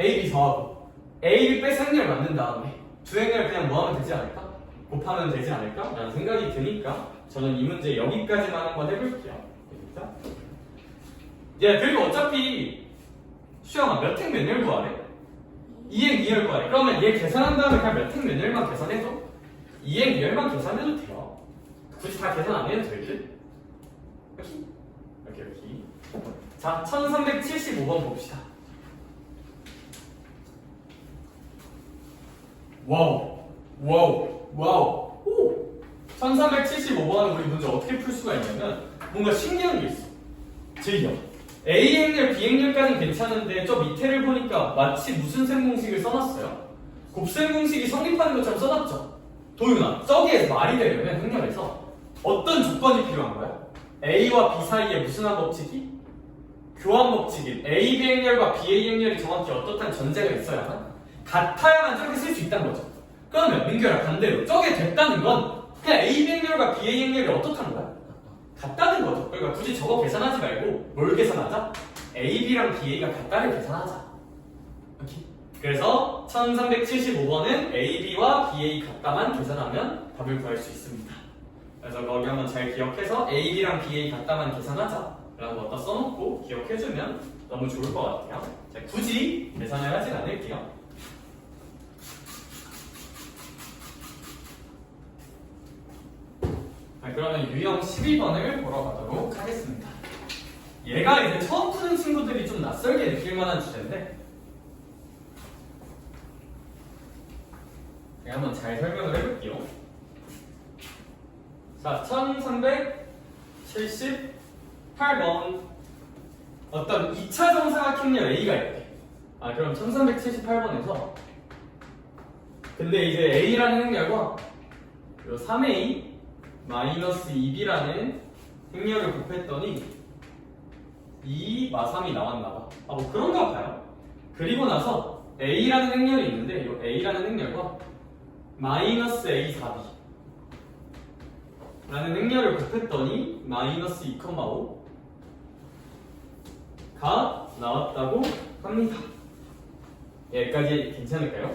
Speaker 2: AB 더하고 A를 빼서 행렬 만든 다음에 두 행렬 그냥 뭐 하면 되지 않을까? 곱하면 되지 않을까? 라는 생각이 드니까 저는 이 문제 여기까지만 한번 해볼게요. 야, 그리고 어차피 수영아 몇 행 몇 열 구하래? 2행 2열 구하래. 그러면 얘 계산한 다음에 그냥 몇 행 몇 열만 계산해도 2행 2열만 계산해도 돼요. 굳이 다 계산 안 해도 될 듯? 여기. 자, 1375번 봅시다. 와우. 오! 1375번은 우리 문제 어떻게 풀 수가 있냐면 뭔가 신기한 게 있어. 제이형 A 행렬, B 행렬까지는 괜찮은데 저 밑에를 보니까 마치 무슨 셈 공식을 써놨어요? 곱셈 공식이 성립하는 것처럼 써놨죠? 도윤아, 저기에서 말이 되려면 행렬에서 어떤 조건이 필요한 거야? A와 B 사이에 무슨 한 법칙이? 교환 법칙인 A, B 행렬과 B, A 행렬이 정확히 어떻다는 전제가 있어야만 같아야만 저렇게 쓸 수 있다는 거죠. 그러면 민규야 반대로 저게 됐다는 건 그냥 A, B 행렬과 B, A 행렬이 어떻다는 거야? 같다는 거죠. 그러니까 굳이 저거 계산하지 말고 뭘 계산하자? A, B랑 B, A가 같다를 계산하자. 오케이. 그래서 1375번은 A, B와 B, A 같다만 계산하면 답을 구할 수 있습니다. 그래서 거기 한번 잘 기억해서 A, B랑 B, A 같다만 계산하자 라고 갖다 써놓고 기억해주면 너무 좋을 것 같아요. 자, 굳이 계산을 하진 않을게요. 그러면 유형 12번을 보러 가도록 하겠습니다. 얘가 이제 처음 푸는 친구들이 좀 낯설게 느낄 만한 주제인데 제가 한번 잘 설명을 해볼게요. 자, 1378번 어떤 2차 정사각형렬 A가 있대. 그럼 1378번에서 근데 이제 A라는 행렬과 요 3A 마이너스 2B라는 행렬을 곱했더니 2, 3이 나왔나봐. 뭐 그런가 봐요. 그리고 나서 A라는 행렬이 있는데 이 A라는 행렬과 마이너스 A, 4B 라는 행렬을 곱했더니 마이너스 2,5가 나왔다고 합니다. 여기까지 괜찮을까요?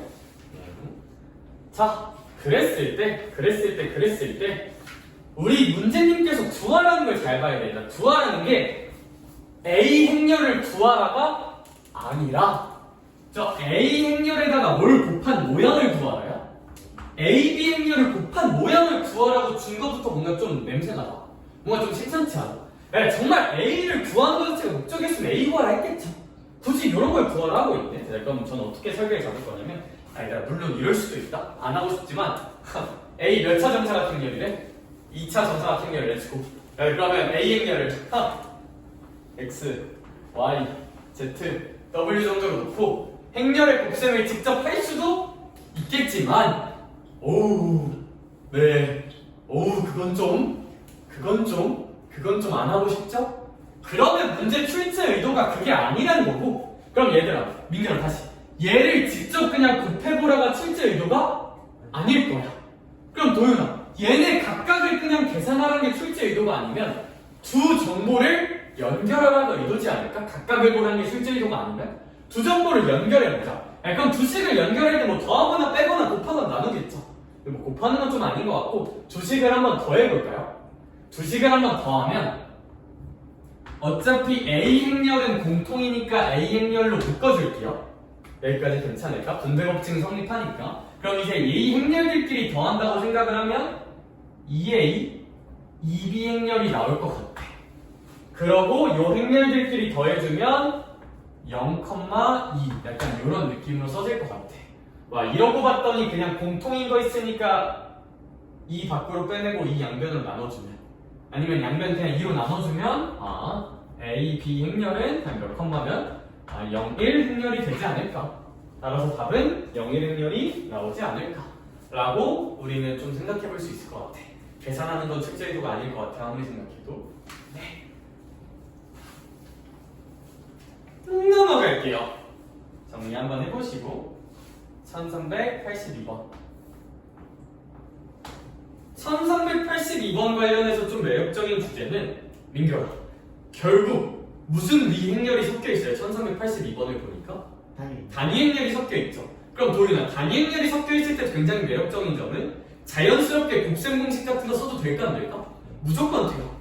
Speaker 2: 자, 그랬을 때 우리 문제님께서 구하라는 걸 잘 봐야 된다. 구하라는 게 A 행렬을 구하라가 아니라 저 A 행렬에다가 뭘 곱한 모양을 구하라야. A, B 행렬을 곱한 모양을 구하라고 준 것부터 뭔가 좀 냄새가 나. 뭔가 좀 심상치 않아. 정말 A를 구하는 것 자체가 목적이었으면 A 구하라 했겠죠. 굳이 이런 걸 구하라 하고 있네. 그럼 저는 어떻게 설계를 잡을 거냐면 물론 이럴 수도 있다. 안 하고 싶지만 A 몇 차 정사각형렬이래? 2차 정사각형렬 렛츠고. 그러면 A 행렬을 X, Y, Z, W 정도로 놓고 행렬의 곱셈을 직접 할 수도 있겠지만 그건 좀 안 하고 싶죠? 그러면 문제 출제 의도가 그게 아니라는 거고. 그럼 얘들아, 민규랑 다시 얘를 직접 그냥 곱해보라가 출제 의도가 아닐 거야. 그럼 도윤아, 얘네 각각을 그냥 계산하라는 게 출제 의도가 아니면 두 정보를 연결하라가 의도지 않을까? 각각을 보라는 게 출제 의도가 아니면 두 정보를 연결해보자. 그럼 두 식을 연결할 때 뭐 더하거나 빼거나 곱하거나 나누겠죠. 뭐 곱하는 건 좀 아닌 것 같고 두 식을 한번 더 해볼까요? 두 식을 한번 더하면 어차피 A 행렬은 공통이니까 A 행렬로 묶어줄게요. 여기까지 괜찮을까? 분배 법칙 성립하니까. 그럼 이제 이 행렬들끼리 더한다고 생각을 하면 2A, 2B 행렬이 나올 것 같아. 그러고 이 행렬들끼리 더해주면 0,2 약간 이런 느낌으로 써질 것 같아. 이러고 봤더니 그냥 공통인 거 있으니까 2 밖으로 빼내고 2 양변으로 나눠주면 아니면 양변 그냥 2로 나눠주면 A, B 행렬은 그냥 몇 컴마면 0, 1 행렬이 되지 않을까. 따라서 답은 0, 1 행렬이 나오지 않을까 라고 우리는 좀 생각해 볼 수 있을 것 같아. 계산하는 건 출제 의도가 아닐 것 같아. 아무리 생각해도. 네. 넘어갈게요. 정리 한번 해보시고 1382번 1382번 관련해서 좀 매력적인 주제는 민규야, 결국 무슨 위 행렬이 섞여 있어요? 1382번을 보니까 단위 행렬이 섞여 있죠. 그럼 도윤아, 단위 행렬이 섞여 있을 때 굉장히 매력적인 점은 자연스럽게 곱셈 공식 같은 거 써도 될까 안 될까? 무조건 돼요.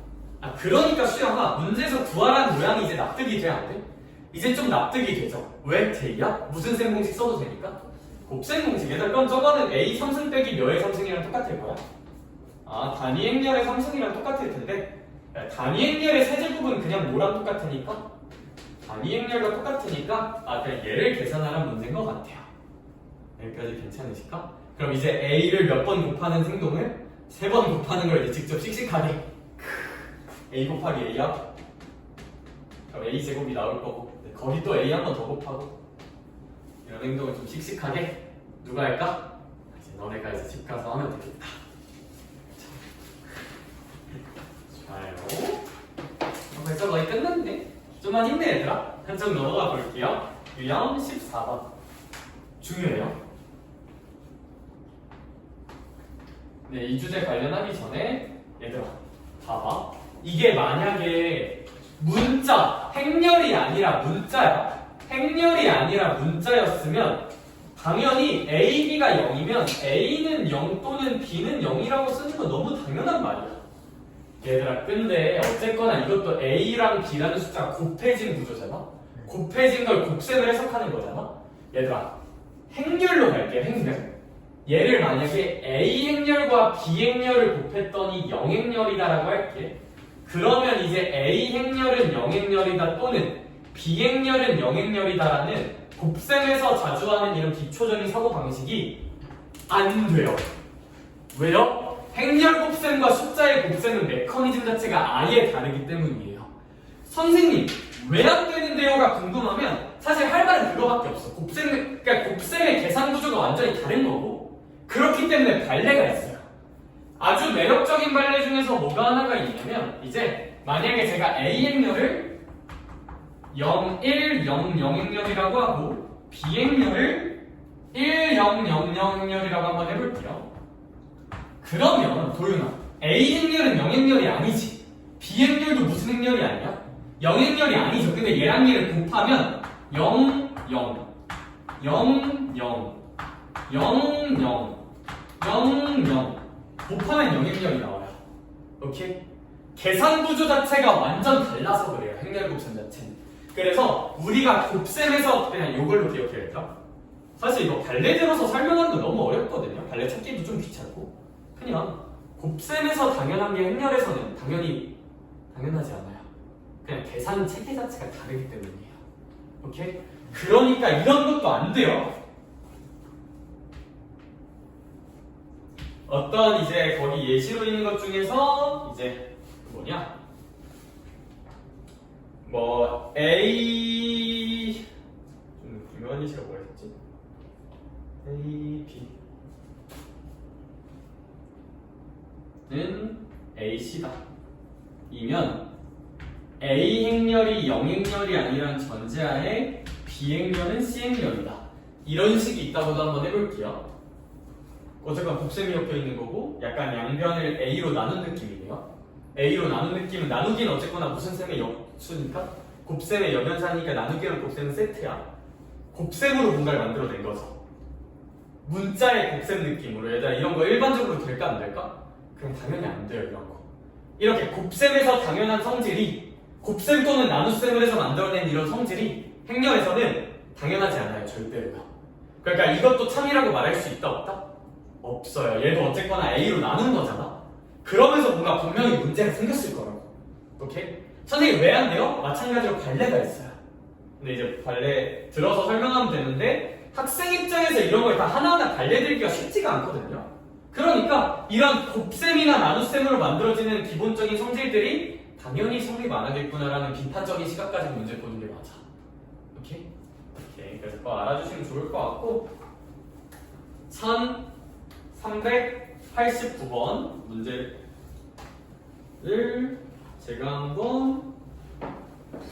Speaker 2: 아 그러니까 수영아 문제에서 구하라는 모양이 이제 납득이 돼 안 돼? 이제 좀 납득이 되죠. 왜 제이야? 무슨 셈 공식 써도 되니까? 곱셈 공식. 얘들 그럼 저거는 a 3승 빼기 몇의 3승이랑 똑같을 거야? 아 단위 행렬의 3승이랑 똑같을 텐데 단위 행렬의 세제곱은 그냥 뭐랑 똑같으니까? 단위 행렬과 똑같으니까 아 그냥 얘를 계산하라는 문제인 것 같아요. 여기까지 괜찮으실까? 그럼 이제 a를 몇 번 곱하는 행동을 3번 곱하는 걸 이제 직접 씩씩하게 a 곱하기 a야? 그럼 a 제곱이 나올 거고 거기 또 a 한 번 더 곱하고 이런 행동을 좀 씩씩하게 누가 할까? 이제 너네가 이제 집 가서 하면 되겠다. 좋아요. 벌써 거의 끝났네. 좀만 힘내 얘들아. 한쪽 넘어가 볼게요. 유형 14번 중요해요. 네, 이 주제 관련하기 전에 얘들아 봐봐. 이게 만약에 문자, 행렬이 아니라 문자야. 행렬이 아니라 문자였으면 당연히 A, B가 0이면 A는 0 또는 B는 0이라고 쓰는 건 너무 당연한 말이야. 얘들아 근데 어쨌거나 이것도 A랑 B라는 숫자가 곱해진 구조잖아. 곱해진 걸 곱셈을 해석하는 거잖아. 얘들아 행렬로 갈게. 행렬. 얘를 만약에 A 행렬과 B 행렬을 곱했더니 0행렬이다라고 할게. 그러면 이제 A 행렬은 0행렬이다 또는 B 행렬은 0행렬이다라는 곱셈에서 자주 하는 이런 기초적인 사고 방식이 안 돼요. 왜요? 행렬 곱셈과 숫자의 곱셈은 메커니즘 자체가 아예 다르기 때문이에요. 선생님 왜 안 되는데요가 궁금하면 사실 할 말은 그거밖에 없어. 그러니까 곱셈의 계산 구조가 완전히 다른 거고 그렇기 때문에 발레가 있어요. 아주 매력적인 발레 중에서 뭐가 하나가 있냐면 이제 만약에 제가 A 행렬을 0, 1, 0, 0 행렬이라고 하고 B 행렬을 1, 0, 0, 0 행렬이라고 한번 해볼게요. 그러면 도윤아 A 행렬은 0 행렬이 아니지. B 행렬도 무슨 행렬이 아니야? 0 행렬이 아니죠. 근데 얘랑 얘를 곱하면 0, 0, 0, 0, 0, 0, 0, 0 곱하면 0 행렬이 나와요. 오케이? 계산 구조 자체가 완전 달라서 그래요. 행렬 곱셈 자체는. 그래서 우리가 곱셈에서 그냥 이걸로 기억해야겠다. 사실 이거 발레 들어서 설명하는 거 너무 어렵거든요. 발레 찾기도 좀 귀찮고. 그냥 곱셈에서 당연한 게 행렬에서는 당연하지 않아요. 그냥 계산 체계 자체가 다르기 때문이에요. 오케이? 그러니까 이런 것도 안 돼요. 어떤 이제 거기 예시로 있는 것 중에서 이제 뭐냐? 뭐 A 좀 유명한 예시가 뭐가 있었지? A, B는 AC다. 이면 A 행렬이 0 행렬이 아니란 전제하에 B 행렬은 C 행렬이다. 이런 식이 있다고도 한번 해볼게요. 어쨌건 곱셈이 엮여 있는 거고 약간 양변을 A로 나눈 느낌이네요. A로 나눈 느낌은 나누기는 어쨌거나 무슨 셈의 역수니까 곱셈의 역연사니까 나누기랑 곱셈은 세트야. 곱셈으로 뭔가를 만들어낸 거죠. 문자의 곱셈 느낌으로. 얘들아 이런 거 일반적으로 될까 안 될까? 그럼 당연히 안 돼요. 이런 거. 이렇게 곱셈에서 당연한 성질이 곱셈 또는 나눗셈을 해서 만들어낸 이런 성질이 행렬에서는 당연하지 않아요. 절대로요. 그러니까 이것도 참이라고 말할 수 있다 없다? 없어요. 얘도 어쨌거나 A로 나눈 거잖아. 그러면서 뭔가 분명히 문제가 생겼을 거라고. 오케이? 선생님 왜 안 돼요? 마찬가지로 발레가 있어요. 근데 이제 발레 들어서 설명하면 되는데 학생 입장에서 이런 걸 다 하나하나 발레 들기가 쉽지가 않거든요. 그러니까 이런 곱셈이나 나눗셈으로 만들어지는 기본적인 성질들이 당연히 성립 안 하겠구나라는 비판적인 시각까지 문제 보는 게 맞아. 오케이? 오케이. 그래서 그거 알아주시면 좋을 것 같고 1389번 문제를 제가 한번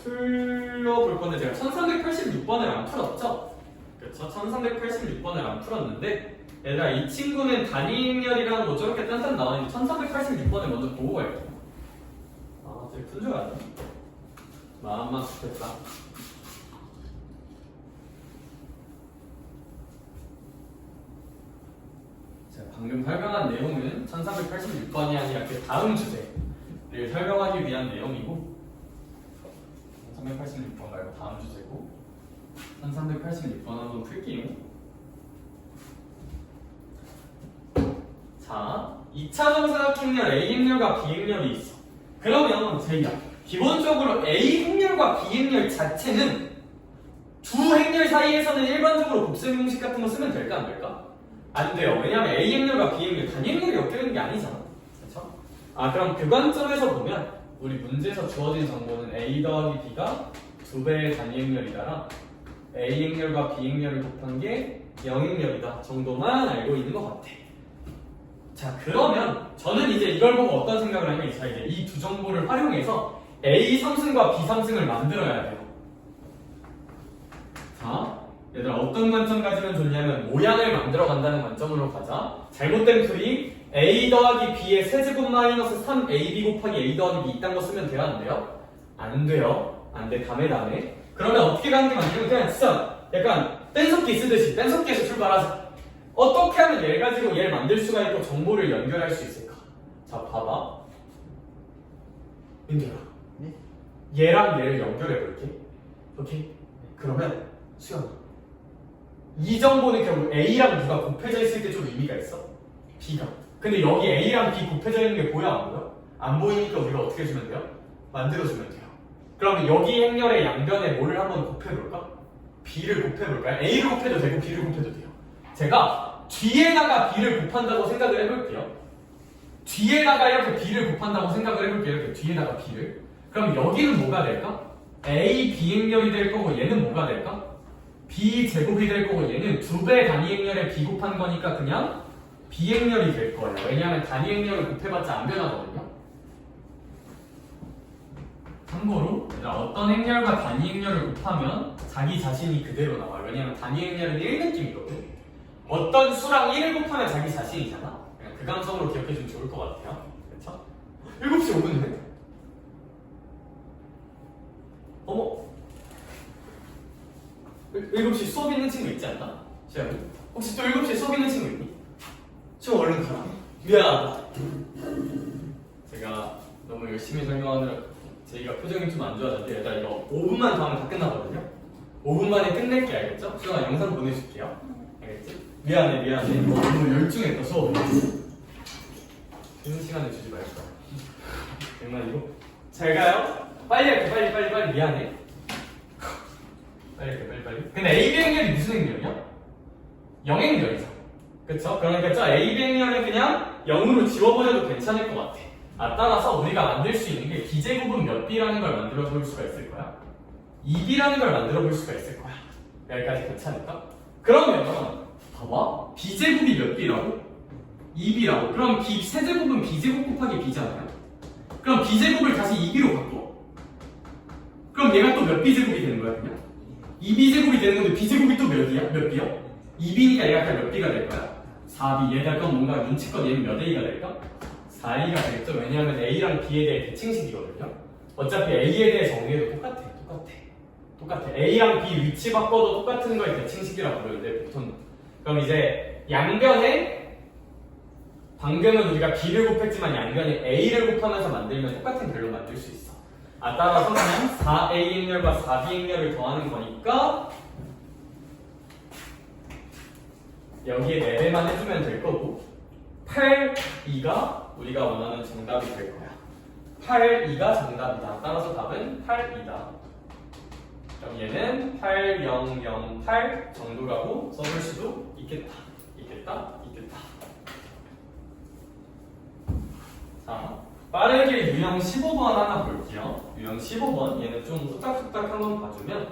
Speaker 2: 풀어볼 건데 제가 1386번을 안 풀었죠? 그렇죠? 1386번을 안 풀었는데 얘들아 이 친구는 단위 행렬이라는 거 저렇게 딴딴 나왔는데 1386번을 먼저 보고 갈게요. 아 되게 분주하네. 마음만 좋겠다. 제가 방금 설명한 내용은 1386번이 아니라 그 다음 주제
Speaker 1: 설명하기 위한 내용이고 1386번 말고 다음 주제고 1386번 한번 풀게요. 자, 2차 정사각행렬 A 행렬과 B 행렬이 있어. 그러면 제이야 기본적으로 A 행렬과 B 행렬 자체는 두 행렬 사이에서는 일반적으로 곱셈 공식 같은 거 쓰면 될까 안 될까? 안 돼요. 왜냐면 A 행렬과 B 행렬 단위 행렬이 엮여있는 게 아니잖아. 그렇죠? 아 그럼 그 관점에서 보면 우리 문제에서 주어진 정보는 A 더하기 B가 2배의 단위 행렬이다라 A 행렬과 B 행렬을 곱한 게 0행렬이다 정도만 알고 있는 것 같아. 자 그러면 저는 이제 이걸 보고 어떤 생각을 하면 자 이제 이 두 정보를 활용해서 A 3승과 B 3승을 만들어야 돼요. 자 얘들아 어떤 관점 가지면 좋냐면 모양을 만들어 간다는 관점으로 가자. 잘못된 풀이 A 더하기 B의 세제곱 마이너스 3AB 곱하기 A 더하기 B 이딴 거 쓰면 돼요 안 돼요? 안 돼요. 안 돼. 다음에 그러면 어떻게 가는 게 맞냐면 그냥 진짜 약간 뗀석기 쓰듯이 뗀석기에서 출발하자. 어떻게 하면 얘 가지고 얘를 만들 수가 있고 정보를 연결할 수 있을까? 자 봐봐 민규야
Speaker 3: 네?
Speaker 1: 얘랑 얘를 연결해 볼게. 오케이? 그러면 수연아 이 정보는 결국 A랑 B가 곱해져 있을 때 좀 의미가 있어? B가 근데 여기 A랑 B 곱해져 있는 게 보여 안 보여? 안 보이니까 우리가 어떻게 해주면 돼요? 만들어주면 돼요. 그러면 여기 행렬의 양변에 뭐를 한번 곱해볼까? B를 곱해볼까요? A를 곱해도 되고 B를 곱해도 돼요. 제가 뒤에다가 B를 곱한다고 생각을 해볼게요. 뒤에다가 이렇게 B를 곱한다고 생각을 해볼게요. 이렇게 뒤에다가 B를. 그럼 여기는 뭐가 될까? A, B 행렬이 될 거고 얘는 뭐가 될까? B 제곱이 될 거고 얘는 2배 단위 행렬에 B 곱한 거니까 그냥 B 행렬이 될 거예요. 왜냐하면 단위 행렬을 곱해봤자 안 변하거든요. 참고로 어떤 행렬과 단위 행렬을 곱하면 자기 자신이 그대로 나와요. 왜냐하면 단위 행렬은 1느낌이거든. 어떤 수랑 1을 곱하면 자기 자신이잖아. 그냥 그 감성으로 기억해주면 좋을 것 같아요. 그렇죠? 7시 5분이네? 어머 7시 수업 있는 친구 있지 않나? 시간이? 혹시 또 7시에 수업 있는 친구 있니? 좀 얼른 가라. 미안하다. 제가 너무 열심히 설명하느라 제이가 표정이 좀 안 좋아졌는데 일단 이거 5분만 더 하면 다 끝나거든요? 5분 만에 끝낼게 알겠죠? 수영아 영상 보내줄게요. 알겠지? 미안해 너무 열중했다 수업에. 쉬는 시간을 주지 말걸. 장난이고? 잘 가요? 빨리 할게 빨리 미안해. 빨리. 근데 AB 행렬이 무슨 행렬이야? 0행렬이죠. 그쵸? 그러니까 저 AB 행렬은 그냥 0으로 지워버려도 괜찮을 것 같아. 따라서 우리가 만들 수 있는 게 B제곱은 몇 B라는 걸 만들어 볼 수가 있을 거야. 2B라는 걸 만들어 볼 수가 있을 거야. 여기까지 괜찮을까? 그러면 봐봐. B제곱이 몇 B라고? 2B라고. 그럼 B 세제곱은 B제곱 곱하기 B잖아요. 그럼 B제곱을 다시 2B로 바꿔. 그럼 얘가 또 몇 B제곱이 되는 거야 그냥? 2B제곱이 되는 건데 B제곱이 또 몇 B야? 2B니까 얘가 아까 몇 B가 될 거야? 4B. 얘가 또 뭔가 눈치껏 얘는 몇 A가 될까? 4A가 되겠죠? 왜냐하면 A랑 B에 대해 대칭식이거든요? 어차피 A에 대해 정리해도 똑같아. A랑 B 위치 바꿔도 똑같은 걸 대칭식이라고 부르는데 보통 그럼 이제 양변에 방금은 우리가 B를 곱했지만 양변에 A를 곱하면서 만들면 똑같은 별로 만들 수 있어. 따라서 그냥 4A 행렬과 4B 행렬을 더하는 거니까 여기에 4배만 해주면 될 거고 8,2가 우리가 원하는 정답이 될 거야. 8,2가 정답이다. 따라서 답은 8,2다. 그럼 얘는 8,0,0,8 정도라고 써볼 수도 있겠다. 자, 빠르게 유형 15번 하나 볼게요. 유형 15번 얘는 좀 후딱후딱 한번 봐주면